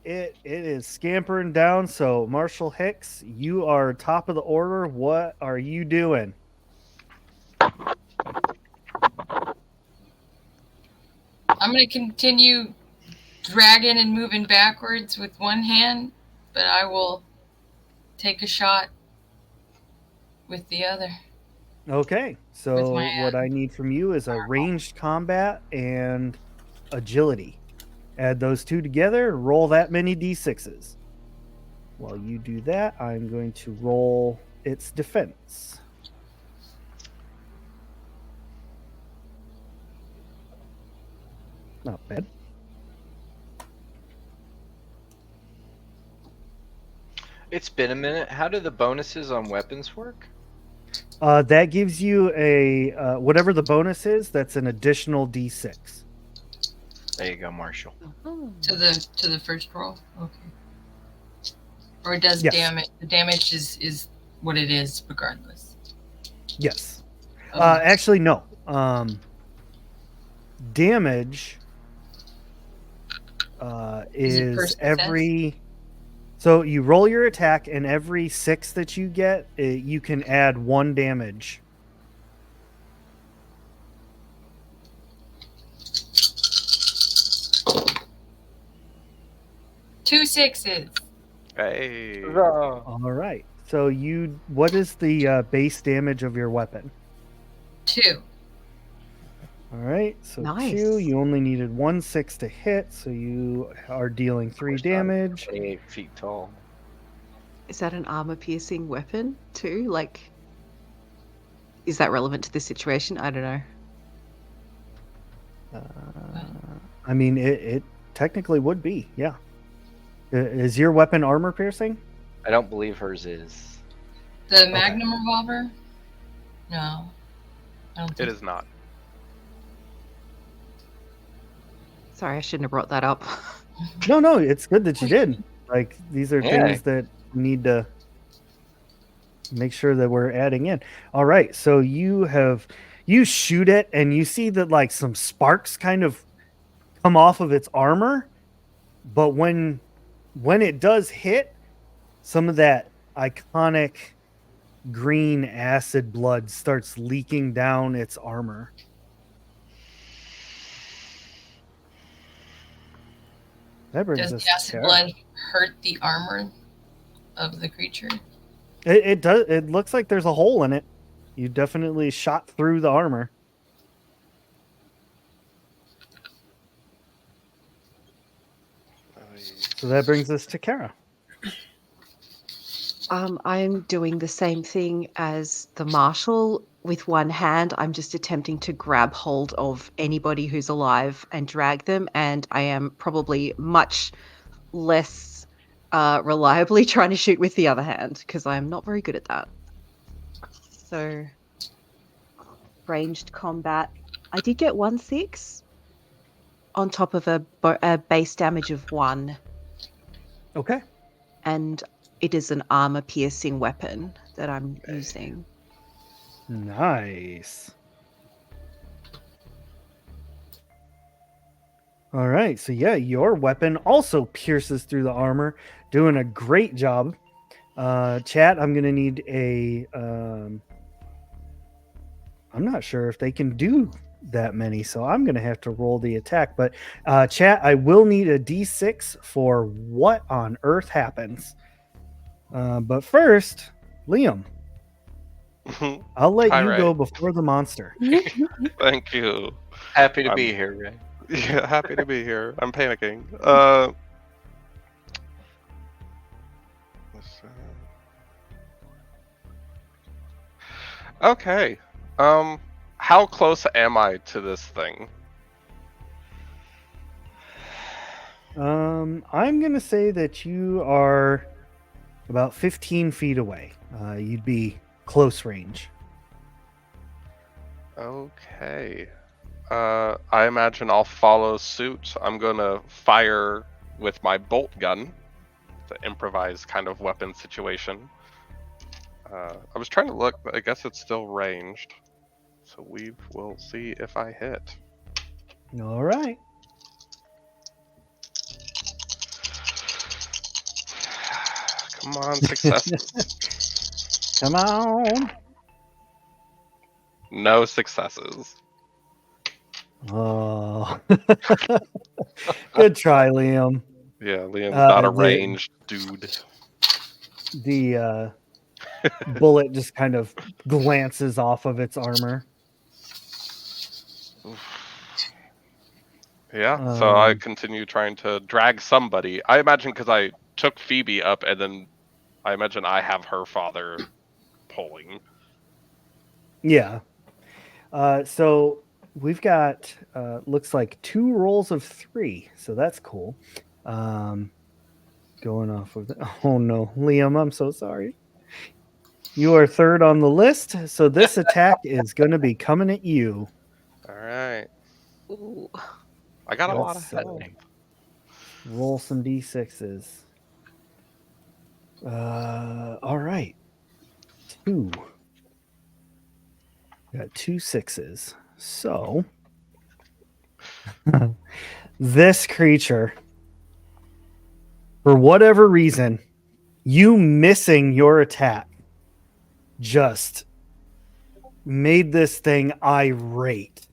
It is scampering down. So Marshall Hicks, you are top of the order. What are you doing? I'm gonna continue dragging and moving backwards with one hand, but I will take a shot with the other. Okay, so With my, what I need from you is a ranged combat and agility. Add those two together, roll that many d6s. While you do that, I'm going to roll its defense. Not bad. It's been a minute. How do the bonuses on weapons work? That gives you a whatever the bonus is. That's an additional d6. There you go, Marshall. to the first roll. Okay. Or it does Yes. damage. The damage is what it is, regardless. Yes. Oh. Actually, no. Damage Is it per is success? every. So you roll your attack, and every 6 that you get, you can add 1 damage. Two sixes. Hey. All right. So what is the base damage of your weapon? 2. All right. So Nice. 2. You only needed 1 6 to hit, so you are dealing 3 Of course, I'm damage. 28 feet tall. Is that an armor-piercing weapon too? Like, is that relevant to this situation? I don't know. I mean, it technically would be. Yeah. Is your weapon armor piercing? I don't believe hers is. The Magnum revolver? No. I don't It think is not. Sorry, I shouldn't have brought that up. No, it's good that you did. Like, these are Yeah. things that we need to make sure that we're adding in. All right, so you shoot it, and you see that like some sparks kind of come off of its armor, but when it does hit, some of that iconic green acid blood starts leaking down its armor. That brings Does us the acid to blood hurt the armor of the creature? It does. It looks like there's a hole in it. You definitely shot through the armor. So that brings us to Kara. I'm doing the same thing as the marshal. With one hand, I'm just attempting to grab hold of anybody who's alive and drag them, and I am probably much less reliably trying to shoot with the other hand because I'm not very good at that. So, ranged combat. I did get 1 6 on top of a base damage of 1, Okay. and it is an armor-piercing weapon that I'm using. Nice. All right. So yeah, your weapon also pierces through the armor, doing a great job. Chat, I'm gonna need a. I'm not sure if they can do that many, so I'm gonna have to roll the attack. But chat, I will need a D6 for what on earth happens. But first, Liam, I'll let Hi, you Ray. go before the monster. Thank you. Happy to be here, Ray. Yeah, happy to be here. I'm panicking. Okay. How close am I to this thing? I'm gonna say that you are about 15 feet away. You'd be close range. Okay. I imagine I'll follow suit. I'm gonna fire with my bolt gun. The improvised kind of weapon situation. I was trying to look, but I guess it's still ranged. So we will see if I hit. All right. Come on, successes. Come on. No successes. Oh, good try, Liam. Yeah, Liam's not a the- ranged dude. The bullet just kind of glances off of its armor. Yeah, so I Um, continue trying to drag somebody. I imagine because I took Phoebe up, and then I imagine I have her father pulling. Yeah. So we've got looks like 2 rolls of 3, so that's cool. Going off of the, oh no, Liam, I'm so sorry. You are third on the list, so this attack is going to be coming at you. All right, Ooh. I got a lot of Let's health. roll some d6s. All right, 2. Got 2 6s. So this creature, for whatever reason, you missing your attack just made this thing irate.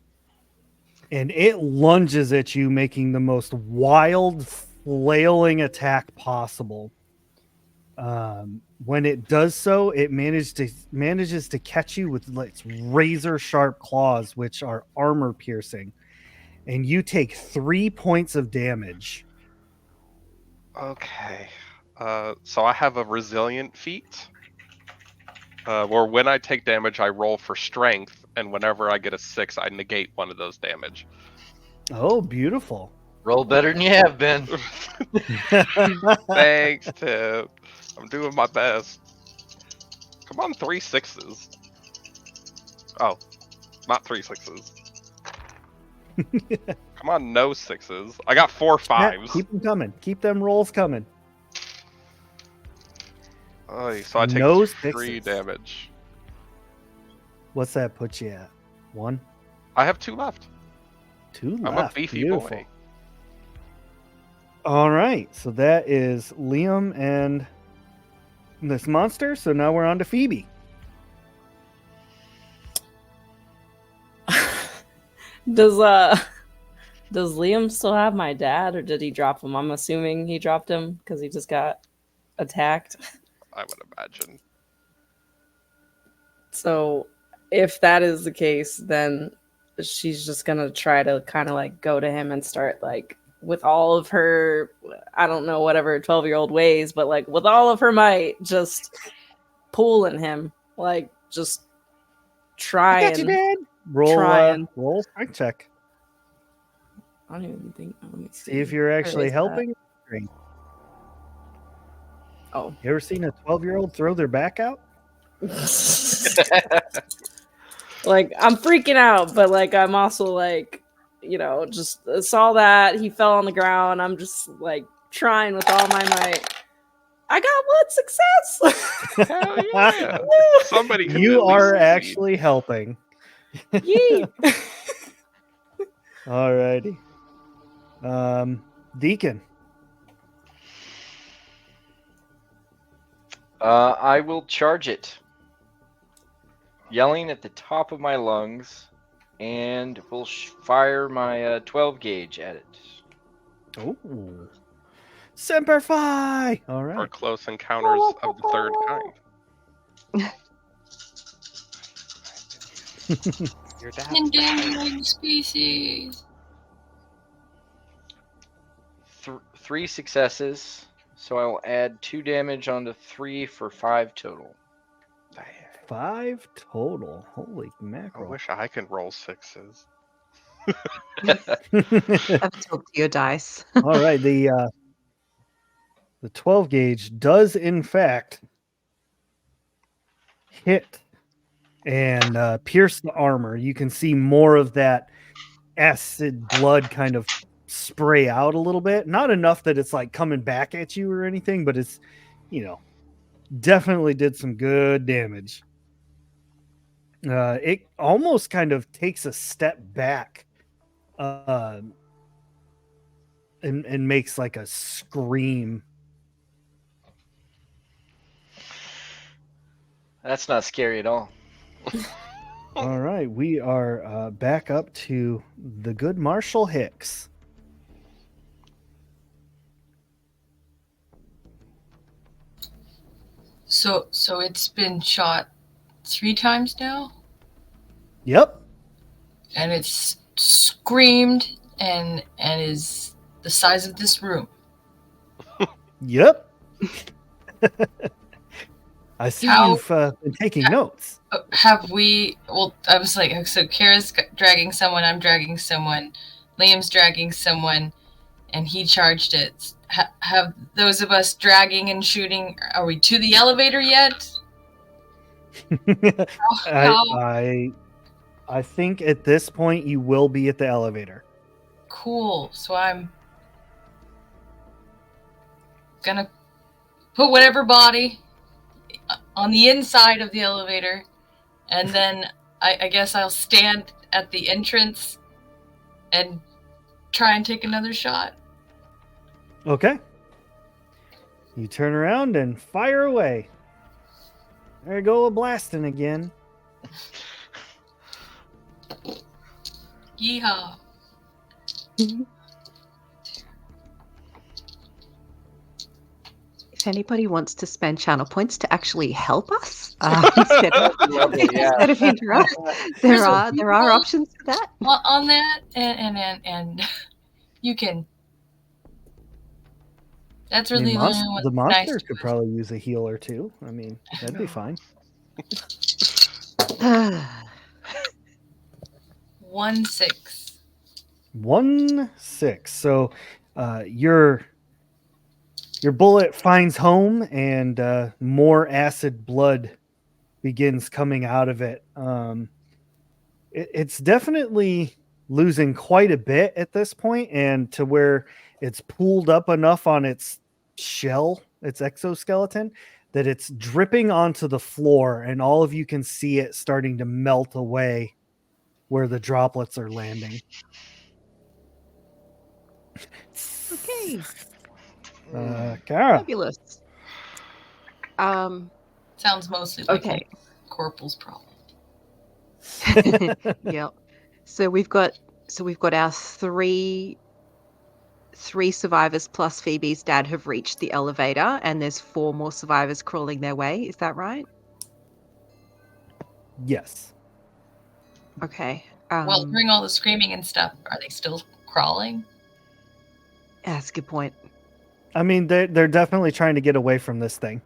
And it lunges at you, making the most wild, flailing attack possible. When it does so, it manages to catch you with its razor sharp claws, which are armor piercing, and you take 3 points of damage. Okay, so I have a resilient feat, where when I take damage, I roll for strength, and whenever I get a 6, I negate one of those damage. Oh, beautiful. Roll better than you have been. Thanks, Tip. I'm doing my best. Come on, 3 6s. Oh, not 3 6s. Come on, no 6s. I got 4 Matt, 5s. keep them coming. Keep them rolls coming. Oy, so I take No 3 6s. damage. What's that put you at? 1? I have 2 left. 2 left. I'm a beefy Beautiful. boy. All right, so that is Liam and this monster. So now we're on to Phoebe. Does Liam still have my dad, or did he drop him? I'm assuming he dropped him because he just got attacked. I would imagine. So if that is the case, then she's just gonna try to kind of like go to him and start like with all of her, I don't know, whatever 12-year-old ways, but like with all of her might, just pulling him, like just try I got you, and Dad. Roll, trying. roll strength check. I don't even think. Let me See if you're Where actually is that? helping. Oh. You ever seen a 12-year-old throw their back out? Like I'm freaking out, but like I'm also like, you know, just saw that he fell on the ground. I'm just like trying with all my might. I got one success. Hell yeah! Somebody can You at least are succeed. actually helping. Yee. All righty. Deacon. I will charge it, yelling at the top of my lungs, and will fire my 12 gauge at it. Oh. Semper Fi! All For right. close encounters of the third kind. Your dad. Endangering species. 3 successes, so I will add 2 damage onto 3 for 5 total. 5 total. Holy I mackerel. wish I could roll 6s. Have to talk to your dice. All right. The 12 gauge does, in fact, hit and pierce the armor. You can see more of that acid blood kind of spray out a little bit. Not enough that it's like coming back at you or anything, but it's, definitely did some good damage. It almost kind of takes a step back and makes like a scream. That's not scary at all. All right, we are back up to the good Marshall Hicks. So it's been shot 3 times now, Yep. and it's screamed and is the size of this room. Yep. I see How- you've been taking notes. Have we? Well, I was like, so Kara's dragging someone, I'm dragging someone, Liam's dragging someone, and he charged it. Have those of us dragging and shooting? Are we to the elevator yet? I think at this point you will be at the elevator. Cool. So I'm gonna put whatever body on the inside of the elevator, and then I guess I'll stand at the entrance and try and take another shot. Okay. You turn around and fire away. There you go, a blasting again. Yeehaw. If anybody wants to spend channel points to actually help us instead of interrupt, there are options for that. On that, and you can. That's really the monster nice could probably use a heal or two. I mean, that'd be fine. 1-6. 1-6. So your bullet finds home, and more acid blood begins coming out of it. It's definitely losing quite a bit at this point, and to where it's pooled up enough on its shell, its exoskeleton, that it's dripping onto the floor, and all of you can see it starting to melt away where the droplets are landing. Okay. Kara. Fabulous. Sounds mostly like Okay. Corporal's problem. Yep. So we've got our three survivors plus Phoebe's dad have reached the elevator, and there's 4 more survivors crawling their way. Is that right? Yes. Okay. Well, during all the screaming and stuff, are they still crawling? That's a good point. I mean, they're definitely trying to get away from this thing.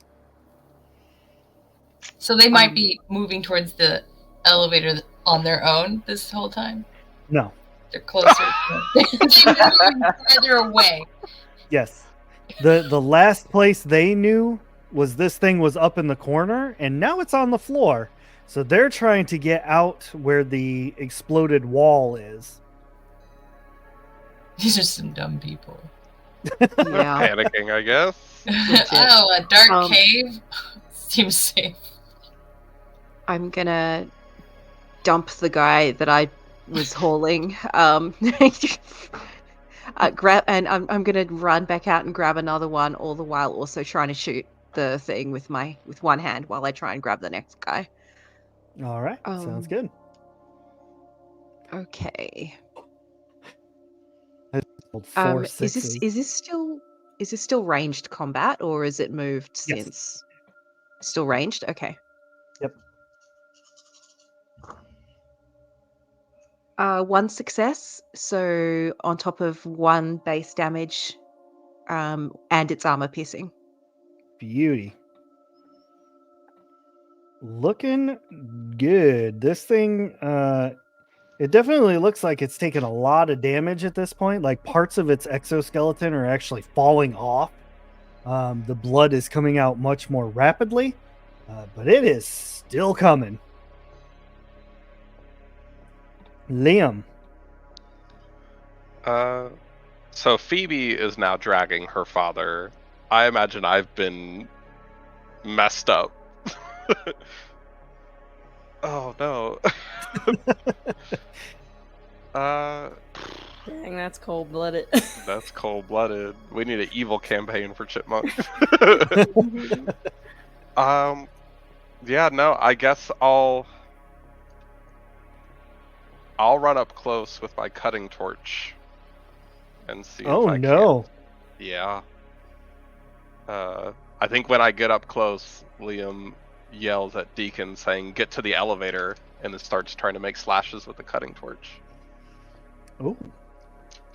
So they might be moving towards the elevator on their own this whole time? No. They're closer. They're moving further away. Yes. The last place they knew was this thing was up in the corner, and now it's on the floor. So they're trying to get out where the exploded wall is. These are some dumb people. Yeah. Panicking, I guess. Oh, a dark cave? Seems safe. I'm gonna dump the guy that I was hauling. I'm gonna run back out and grab another one, all the while also trying to shoot the thing with one hand while I try and grab the next guy. All right. Sounds good. Okay. Four Is sixes. this still ranged combat, or is it moved since? Still ranged? Okay. Yep. 1 success, so on top of 1 base damage, and it's armor piercing. Beauty. Looking good. This thing, it definitely looks like it's taken a lot of damage at this point. Like parts of its exoskeleton are actually falling off. The blood is coming out much more rapidly, but it is still coming. Liam. So Phoebe is now dragging her father. I imagine I've been messed up. Oh no. Dang, that's cold-blooded. That's cold-blooded. We need an evil campaign for Chipmunk. Yeah, no, I guess I'll I'll run up close with my cutting torch and see if Oh I no. can. Yeah. I think when I get up close, Liam yells at Deacon saying, "Get to the elevator," and then starts trying to make slashes with the cutting torch. Oh,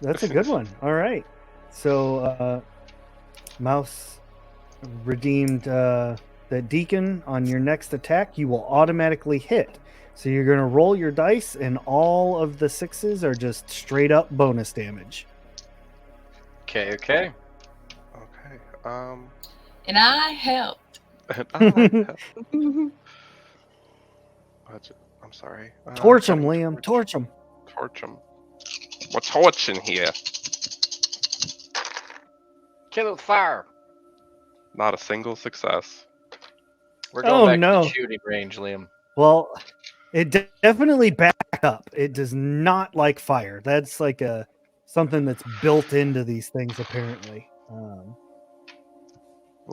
that's a good one. All right. So, Mouse redeemed that Deacon on your next attack. You will automatically hit. So you're going to roll your dice, and all of the 6s are just straight up bonus damage. Okay. Okay. And I helped. I'm sorry. Torch him, cutting Liam. Torch him. Torch him. We're torching here. Kill it with fire. Not a single success. We're going back to no. the shooting range, Liam. Well, it definitely back up. It does not like fire. That's like something that's built into these things, apparently.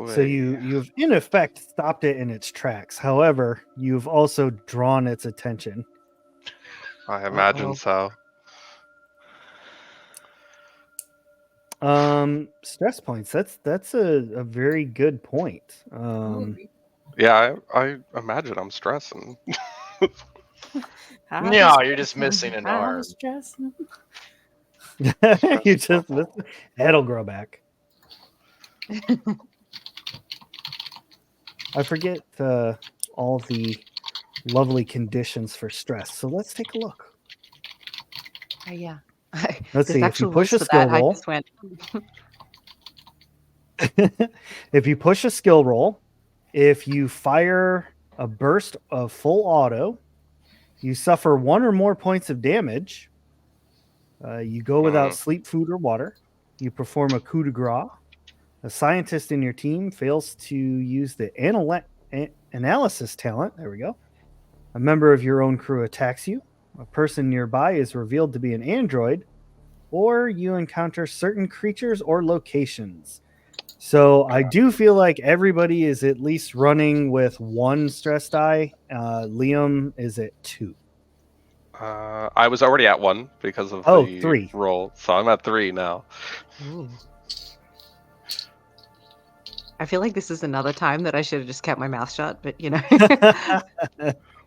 So you've in effect stopped it in its tracks. However, you've also drawn its attention. I imagine so. Stress points. That's a very good point. Yeah, I imagine I'm stressing. No, you're just missing an I arm. was stressing. You just that'll grow back. I forget all the lovely conditions for stress. So let's take a look. Oh yeah. Let's see. If you actual push a rules for that. skill I roll, just went. if you push a skill roll, if you fire a burst of full auto, you suffer 1 or more points of damage. You go without sleep, food, or water. You perform a coup de grace. A scientist in your team fails to use the analysis talent. There we go. A member of your own crew attacks you. A person nearby is revealed to be an android, or you encounter certain creatures or locations. So I do feel like everybody is at least running with 1 stress die. Liam is at 2. I was already at 1 because of the 3 roll, so I'm at 3 now. Ooh. I feel like this is another time that I should have just kept my mouth shut, but you know.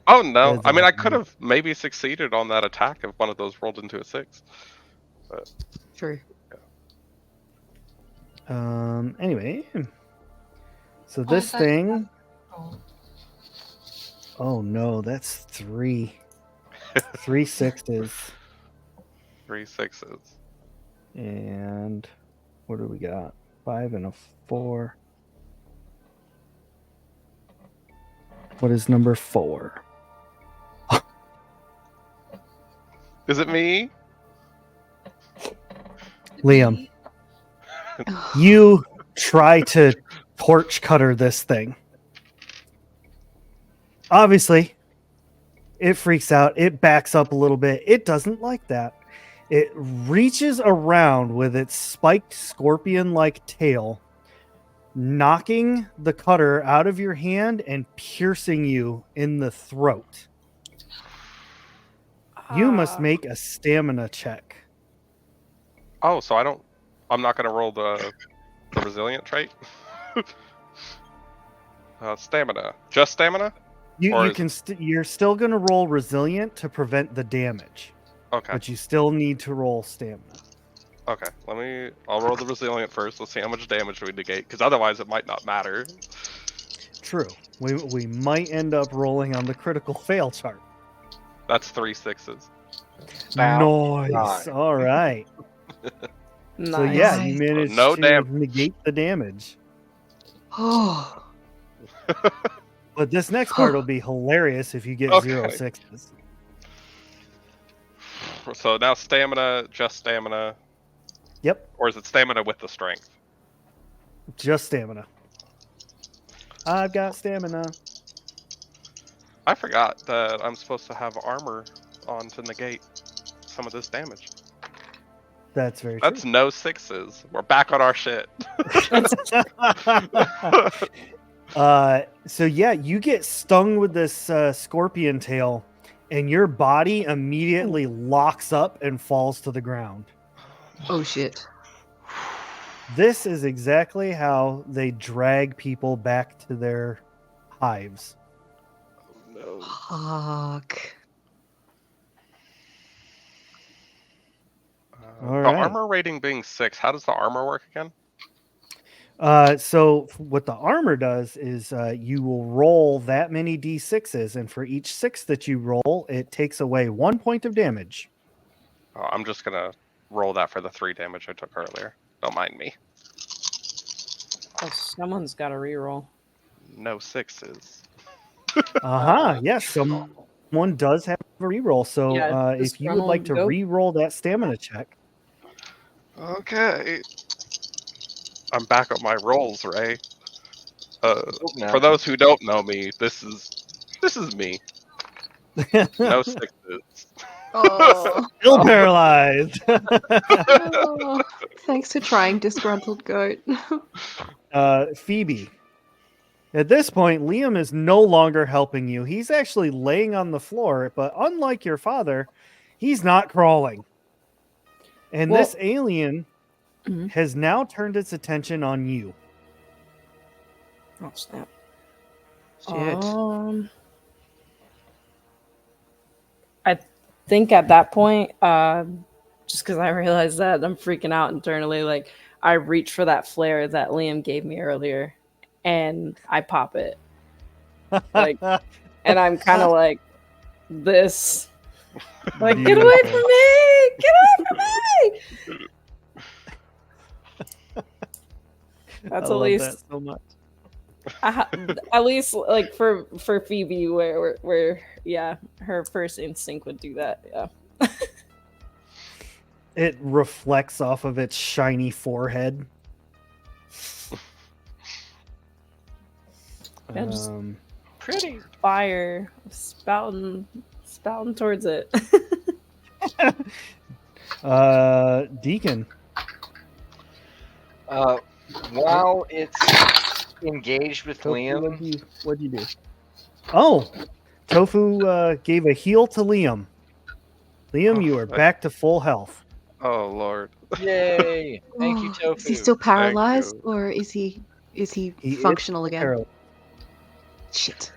Oh no! That's I mean, I awesome. could have maybe succeeded on that attack if one of those rolled into a 6. But True. Anyway, so this thing. Oh no, that's 3. 3 6s. 3 6s. And what do we got? 5 and a 4. What is number 4? Is it me? Liam, you try to torch cutter this thing. Obviously, it freaks out. It backs up a little bit. It doesn't like that. It reaches around with its spiked scorpion-like tail, knocking the cutter out of your hand and piercing you in the throat. You must make a stamina check. Oh, so I'm not going to roll the resilient trait? Stamina. Just stamina? You're still going to roll resilient to prevent the damage. Okay. But you still need to roll stamina. Okay, I'll roll the resilient first. Let's see how much damage we negate, because otherwise it might not matter. True. We might end up rolling on the critical fail chart. That's 3 6s. Nice. All right. Nice. So yeah, you managed no to damage. negate the damage. Oh. But this next part will be hilarious if you get Okay. 0 6s. So now stamina, just stamina. Yep, Or is it stamina with the strength? just stamina. I've got stamina. I forgot that I'm supposed to have armor on to negate some of this damage. That's very true. That's no 6s. We're back on our shit. So yeah, you get stung with this scorpion tail, and your body immediately locks up and falls to the ground. Oh shit. This is exactly how they drag people back to their hives. No. Fuck. All The right. armor rating being 6, how does the armor work again? So what the armor does is you will roll that many d6s, and for each 6 that you roll, it takes away 1 point of damage. Oh, I'm just gonna roll that for the 3 damage I took earlier. Don't mind me. Oh, someone's got to reroll. No 6s. Yes, someone does have a reroll. So Yeah, if you would like to go. re-roll that stamina check. Okay. I'm back on my rolls, Ray. No. For those who don't know me, this is me. No 6s. Oh. Still paralyzed. Oh. Thanks for trying, disgruntled goat. Phoebe. At this point, Liam is no longer helping you. He's actually laying on the floor, but unlike your father, he's not crawling. And Well- this alien Mhm. has now turned its attention on you. Oh snap! Shit. I think at that point, just because I realized that I'm freaking out internally, like I reach for that flare that Liam gave me earlier, and I pop it, Like, and I'm kind of like this, like get away from me! Get away from me! That's I at love least that so much. at least like for Phoebe, where yeah, her first instinct would do that. Yeah. It reflects off of its shiny forehead. Yeah, just- Pretty. Fire spouting towards it. Deacon. While it's engaged with Tofu, Liam, what'd you do? Oh, Tofu gave a heal to Liam. Liam, you are back to full health. Oh Lord. yay! Thank you, Tofu. Is he still paralyzed, you. or is he He is functional again? paralyzed. Shit.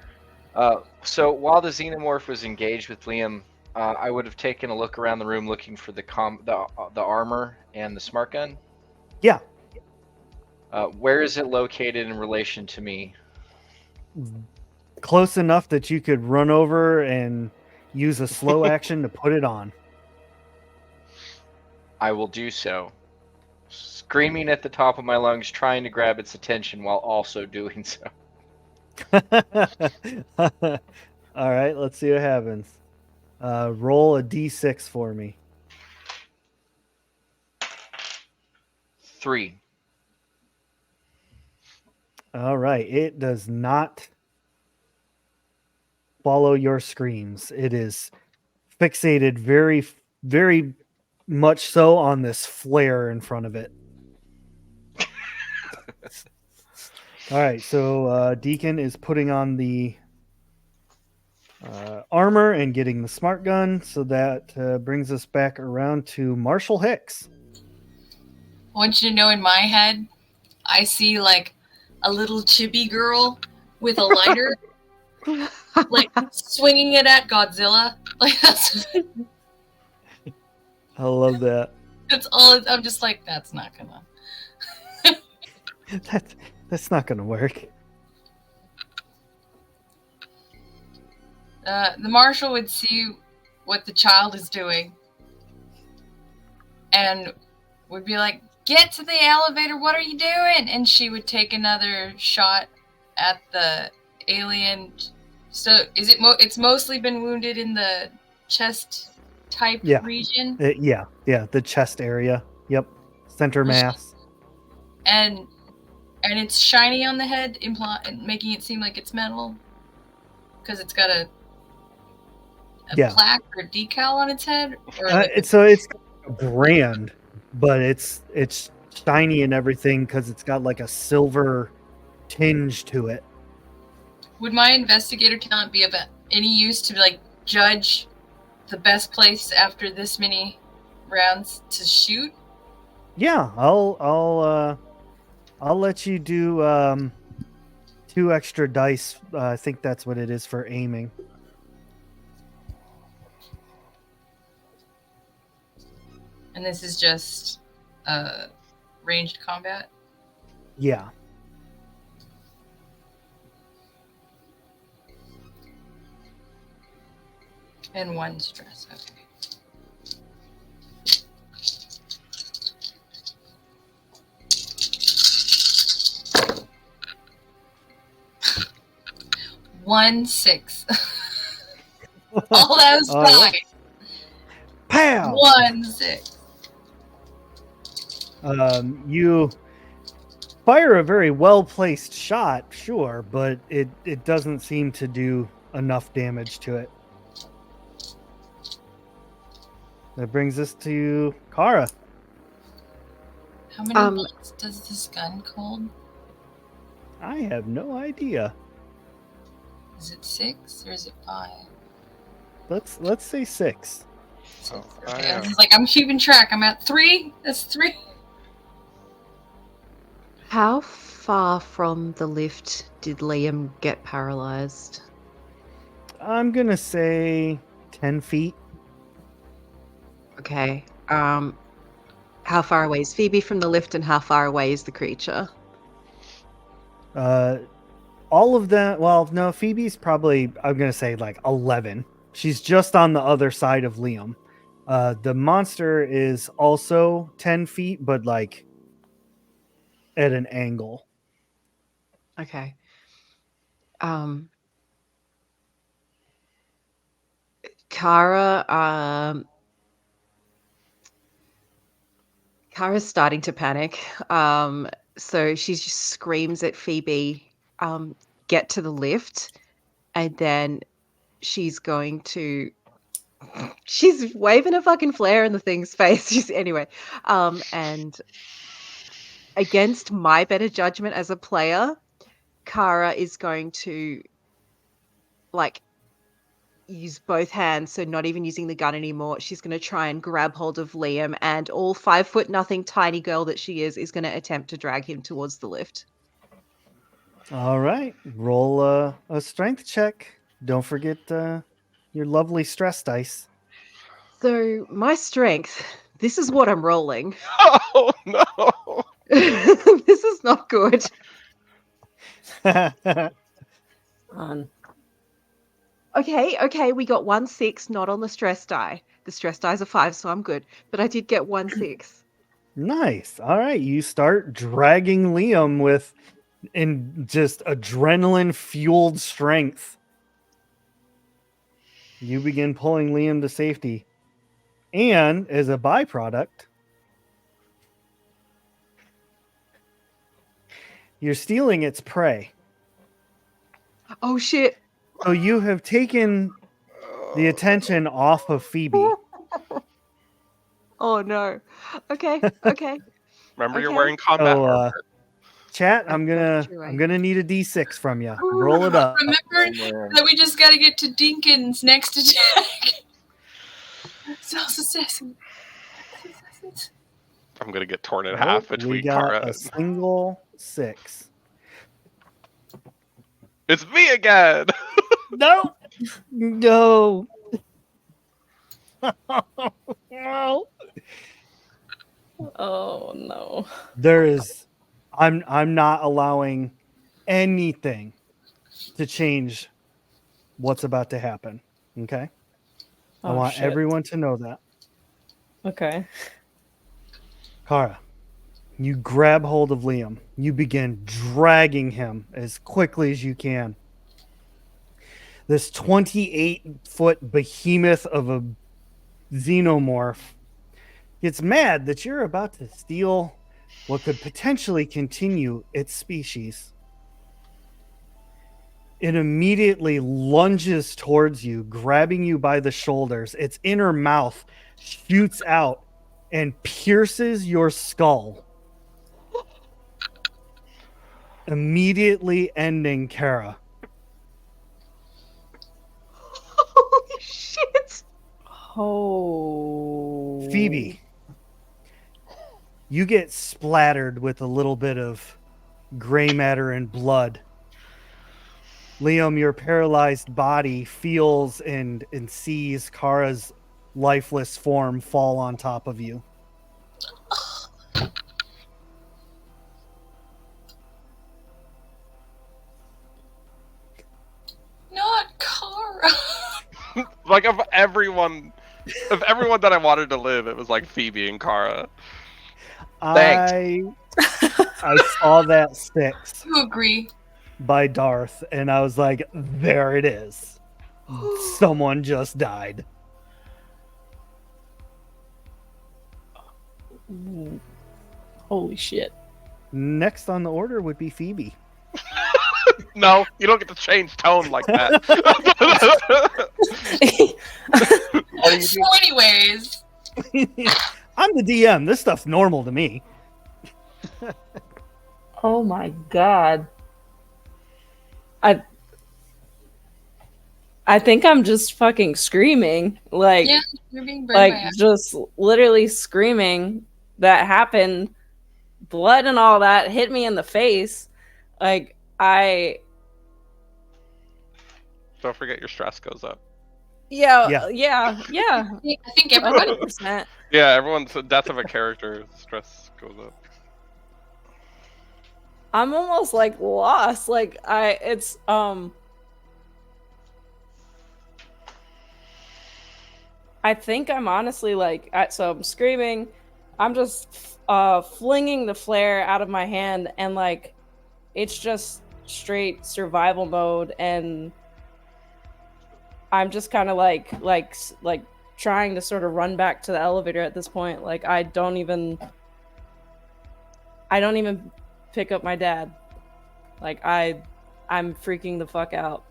So while the xenomorph was engaged with Liam, I would have taken a look around the room looking for the armor and the smart gun. Yeah. Where is it located in relation to me? Close enough that you could run over and use a slow action to put it on. I will do so. Screaming at the top of my lungs, trying to grab its attention while also doing so. All right, let's see what happens. Roll a d6 for me. 3. All right, it does not follow your screams. It is fixated very, very much so on this flare in front of it. All right, so Deacon is putting on the armor and getting the smart gun, so that brings us back around to Marshall Hicks. I want you to know, in my head, I see like a little chibi girl with a lighter, like swinging it at Godzilla. Like that's I love that. all. I'm just like, that's not gonna. That's not going to work. The marshal would see what the child is doing and would be like, get to the elevator, what are you doing? And she would take another shot at the alien. So is it it's mostly been wounded in the chest type region? Yeah, the chest area. Yep. Center mass. And it's shiny on the head, making it seem like it's metal. Because it's got a plaque or decal on its head? Or it's a brand, but it's shiny and everything because it's got like a silver tinge to it. Would my investigator talent be of any use to like judge the best place after this many rounds to shoot? Yeah, I'll let you do 2 extra dice. I think that's what it is for aiming. And this is just ranged combat? Yeah. And 1 stress, okay. One 6. All those All right. dice. Pow! 1 6. You fire a very well placed shot, sure, but it doesn't seem to do enough damage to it. That brings us to Kara. How many bullets does this gun hold? I have no idea. Is it 6 or is it 5? Let's say 6. Oh, Okay, I was like, I'm keeping track. I'm at 3. That's 3. How far from the lift did Liam get paralyzed? I'm gonna say 10 feet. Okay. How far away is Phoebe from the lift, and how far away is the creature? All of them. Well, no, Phoebe's probably. I'm gonna say like 11. She's just on the other side of Liam. The monster is also 10 feet, but like at an angle. Okay. Kara's starting to panic. So she just screams at Phoebe, get to the lift, and then she's going to. She's waving a fucking flare in the thing's face. Anyway, and against my better judgment as a player, Kara is going to like use both hands, so not even using the gun anymore. She's going to try and grab hold of Liam, and all 5'0" tiny girl that she is going to attempt to drag him towards the lift. All right, roll a strength check. Don't forget your lovely stress dice. So my strength, this is what I'm rolling. Oh no! This is not good. Okay, we got 1 6, not on the stress die. The stress die is a 5, so I'm good. But I did get 1 6. Nice. All right, you start dragging Liam with in just adrenaline fueled strength. You begin pulling Liam to safety. And as a byproduct, you're stealing its prey. Oh shit. So you have taken the attention off of Phoebe. Oh no. Okay. Remember, you're Okay. wearing combat So, armor. Chat, I'm That's true, gonna need a D6 from you. Ooh. Roll it up. Remember that we just got to get to Dinkins next attack. Self-assessment. I'm gonna get torn in half We between got Kara. a single 6. It's me again. No. No. No. Oh no. There is I'm not allowing anything to change what's about to happen. Okay? I Oh, want shit. everyone to know that. Okay. Kara, you grab hold of Liam. You begin dragging him as quickly as you can. This 28-foot behemoth of a xenomorph gets mad that you're about to steal what could potentially continue its species. It immediately lunges towards you, grabbing you by the shoulders. Its inner mouth shoots out and pierces your skull, immediately ending Kara. Holy Oh. Phoebe, you get splattered with a little bit of gray matter and blood. Liam, your paralyzed body feels and sees Kara's lifeless form fall on top of you. Not Kara. Like of everyone that I wanted to live, it was like Phoebe and Kara. I saw that 6 You agree? by Darth, and I was like, there it is. Someone just died. Ooh. Holy shit. Next on the order would be Phoebe. No, you don't get to change tone like that. What do you So, do? anyways, I'm the DM. This stuff's normal to me. Oh my god. I think I'm just fucking screaming. Like, yeah, you're being burned by just literally screaming. That happened. Blood and all that hit me in the face. Like, Don't forget your stress goes up. yeah. I think everybody. 100%. Yeah, everyone's death of a character, stress goes up. I'm almost like lost. Like, I think I'm honestly like, so I'm screaming. I'm just flinging the flare out of my hand, and like, it's just straight survival mode, and I'm just kind of like trying to sort of run back to the elevator at this point. Like, I don't even pick up my dad. Like, I'm freaking the fuck out.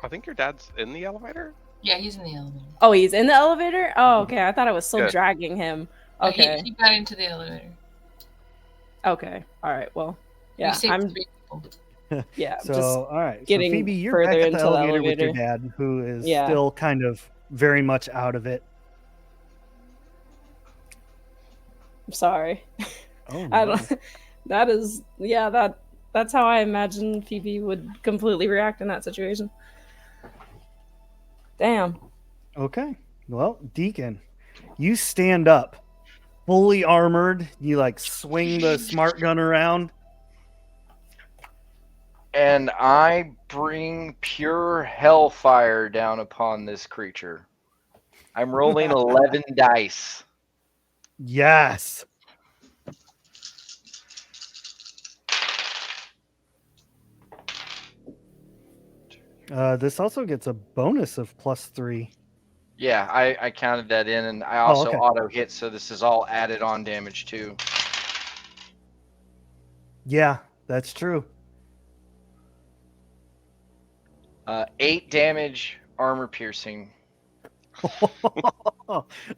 I think your dad's in the elevator? Yeah, he's in the elevator. Oh, he's in the elevator? Oh, okay. I thought I was still Yeah. dragging him. No, Okay. he got into the elevator. Okay. All right. Well, We yeah. saved 3 people. Yeah. I'm So, just all right. So, getting Phoebe, you're back further at the into the elevator with your elevator. dad, who is Yeah. still kind of very much out of it. I'm sorry. Oh, I no. don't. That is. Yeah. That's how I imagine Phoebe would completely react in that situation. Damn. Okay. Well, Deacon, you stand up, fully armored. You like swing the smart gun around. And I bring pure hellfire down upon this creature. I'm rolling 11 dice. Yes. This also gets a bonus of +3. Yeah, I counted that in, and I also okay. auto hit, so this is all added on damage too. Yeah, that's true. 8 damage, armor piercing.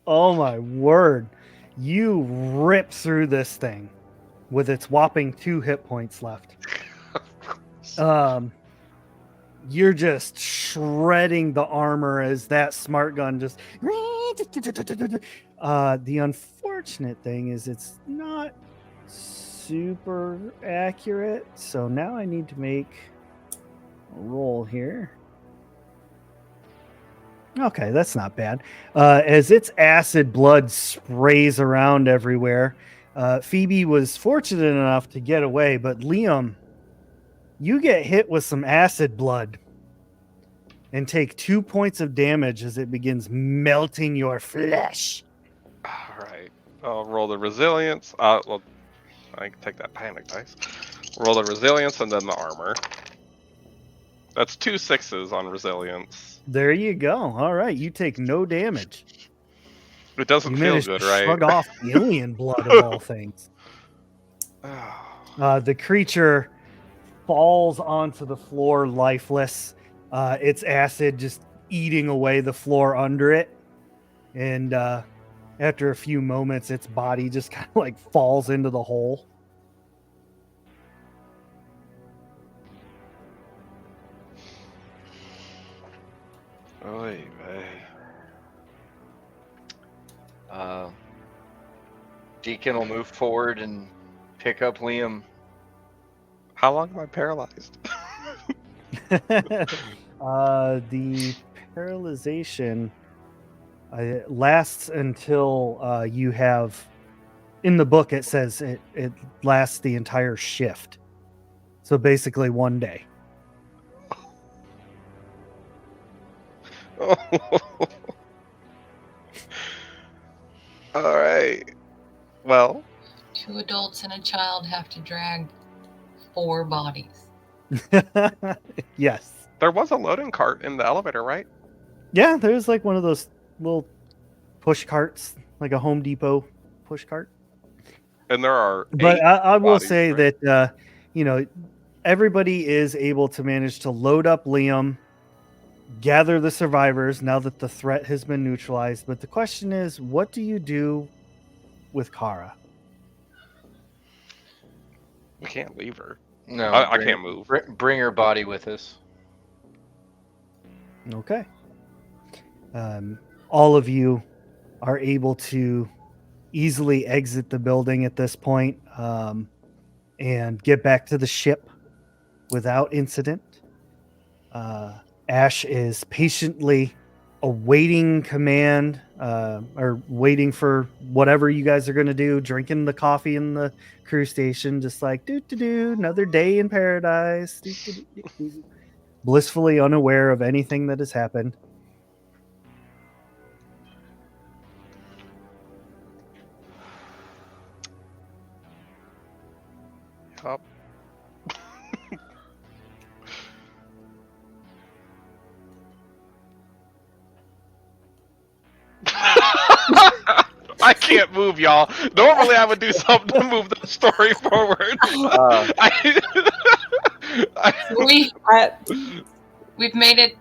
Oh my word. You rip through this thing with its whopping 2 hit points left. You're just shredding the armor as that smart gun just the unfortunate thing is it's not super accurate, so now I need to make a roll here. Okay, that's not bad. As its acid blood sprays around everywhere, Phoebe was fortunate enough to get away, but Liam, you get hit with some acid blood and take 2 points of damage as it begins melting your flesh. All right. I'll roll the resilience. Well, I can take that panic dice. Roll the resilience and then the armor. That's 2 6s on resilience. There you go. All right, you take no damage. It doesn't You feel managed good, to right? shrug off alien blood of all things. The creature falls onto the floor lifeless. Its acid just eating away the floor under it. And after a few moments, its body just kind of like falls into the hole. Oy vey. Deacon will move forward and pick up Liam. How long am I paralyzed? The paralyzation lasts until you have. In the book, it says it lasts the entire shift. So basically, one day. All right. Well, 2 adults and a child have to drag 4 bodies. Yes. there was a loading cart in the elevator, right? Yeah, there's like one of those little push carts, like a Home Depot push cart. And there are. But 8 I will bodies, say right? that everybody is able to manage to load up Liam, gather the survivors now that the threat has been neutralized. But the question is, what do you do with Kara? We can't leave her. No, I can't move. Bring her body with us. Okay. All of you are able to easily exit the building at this point, and get back to the ship without incident. Ash is patiently awaiting command, or waiting for whatever you guys are going to do, drinking the coffee in the crew station, just like another day in paradise, blissfully unaware of anything that has happened. Yup. I can't move, y'all. Normally, I would do something to move the story forward. We've made it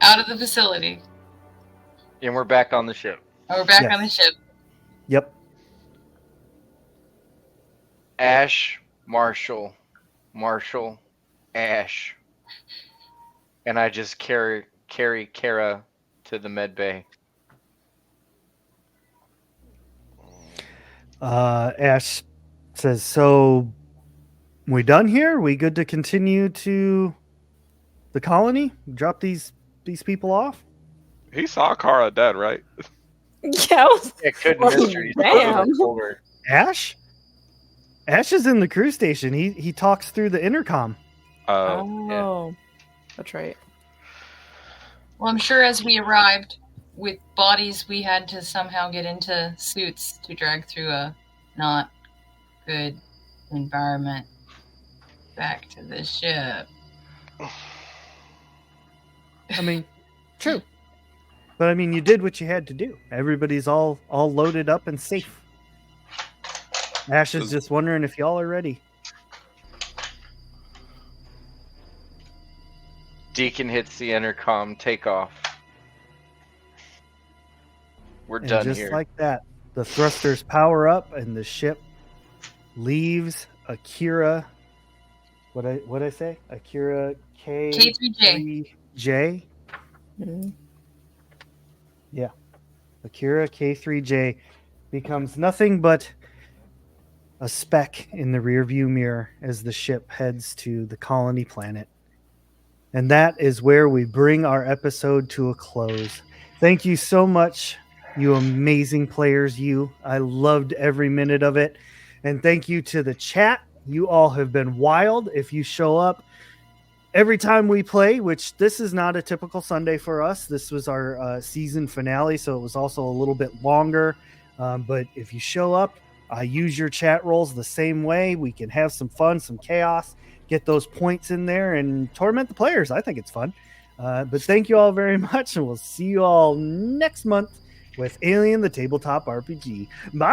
out of the facility. And we're back on the ship. And we're back Yes. on the ship. Yep. Ash, Marshall, Ash. And I just carry Kara to the med bay. Ash says, "So, we done here? We good to continue to the colony? Drop these people off?" He saw Kara dead, right? Yeah. It couldn't miss her. He's Damn. told her. Ash is in the crew station. He talks through the intercom. Oh, that's right. Well, I'm sure as we arrived with bodies, we had to somehow get into suits to drag through a not good environment back to the ship. I mean, true. But I mean, you did what you had to do. Everybody's all loaded up and safe. Ash is just wondering if y'all are ready. Deacon hits the intercom, take off. We're And done just here. like that, the thrusters power up and the ship leaves Akira. What I say? Akira K3J. Mhm. Yeah. Akira K3J becomes nothing but a speck in the rearview mirror as the ship heads to the colony planet. And that is where we bring our episode to a close. Thank you so much, you amazing players. I loved every minute of it. And thank you to the chat. You all have been wild. If you show up every time we play, which this is not a typical Sunday for us. This was our season finale, so it was also a little bit longer. But if you show up, use your chat roles the same way. We can have some fun, some chaos, get those points in there, and torment the players. I think it's fun. But thank you all very much, and we'll see you all next month with Alien the Tabletop RPG. Bye!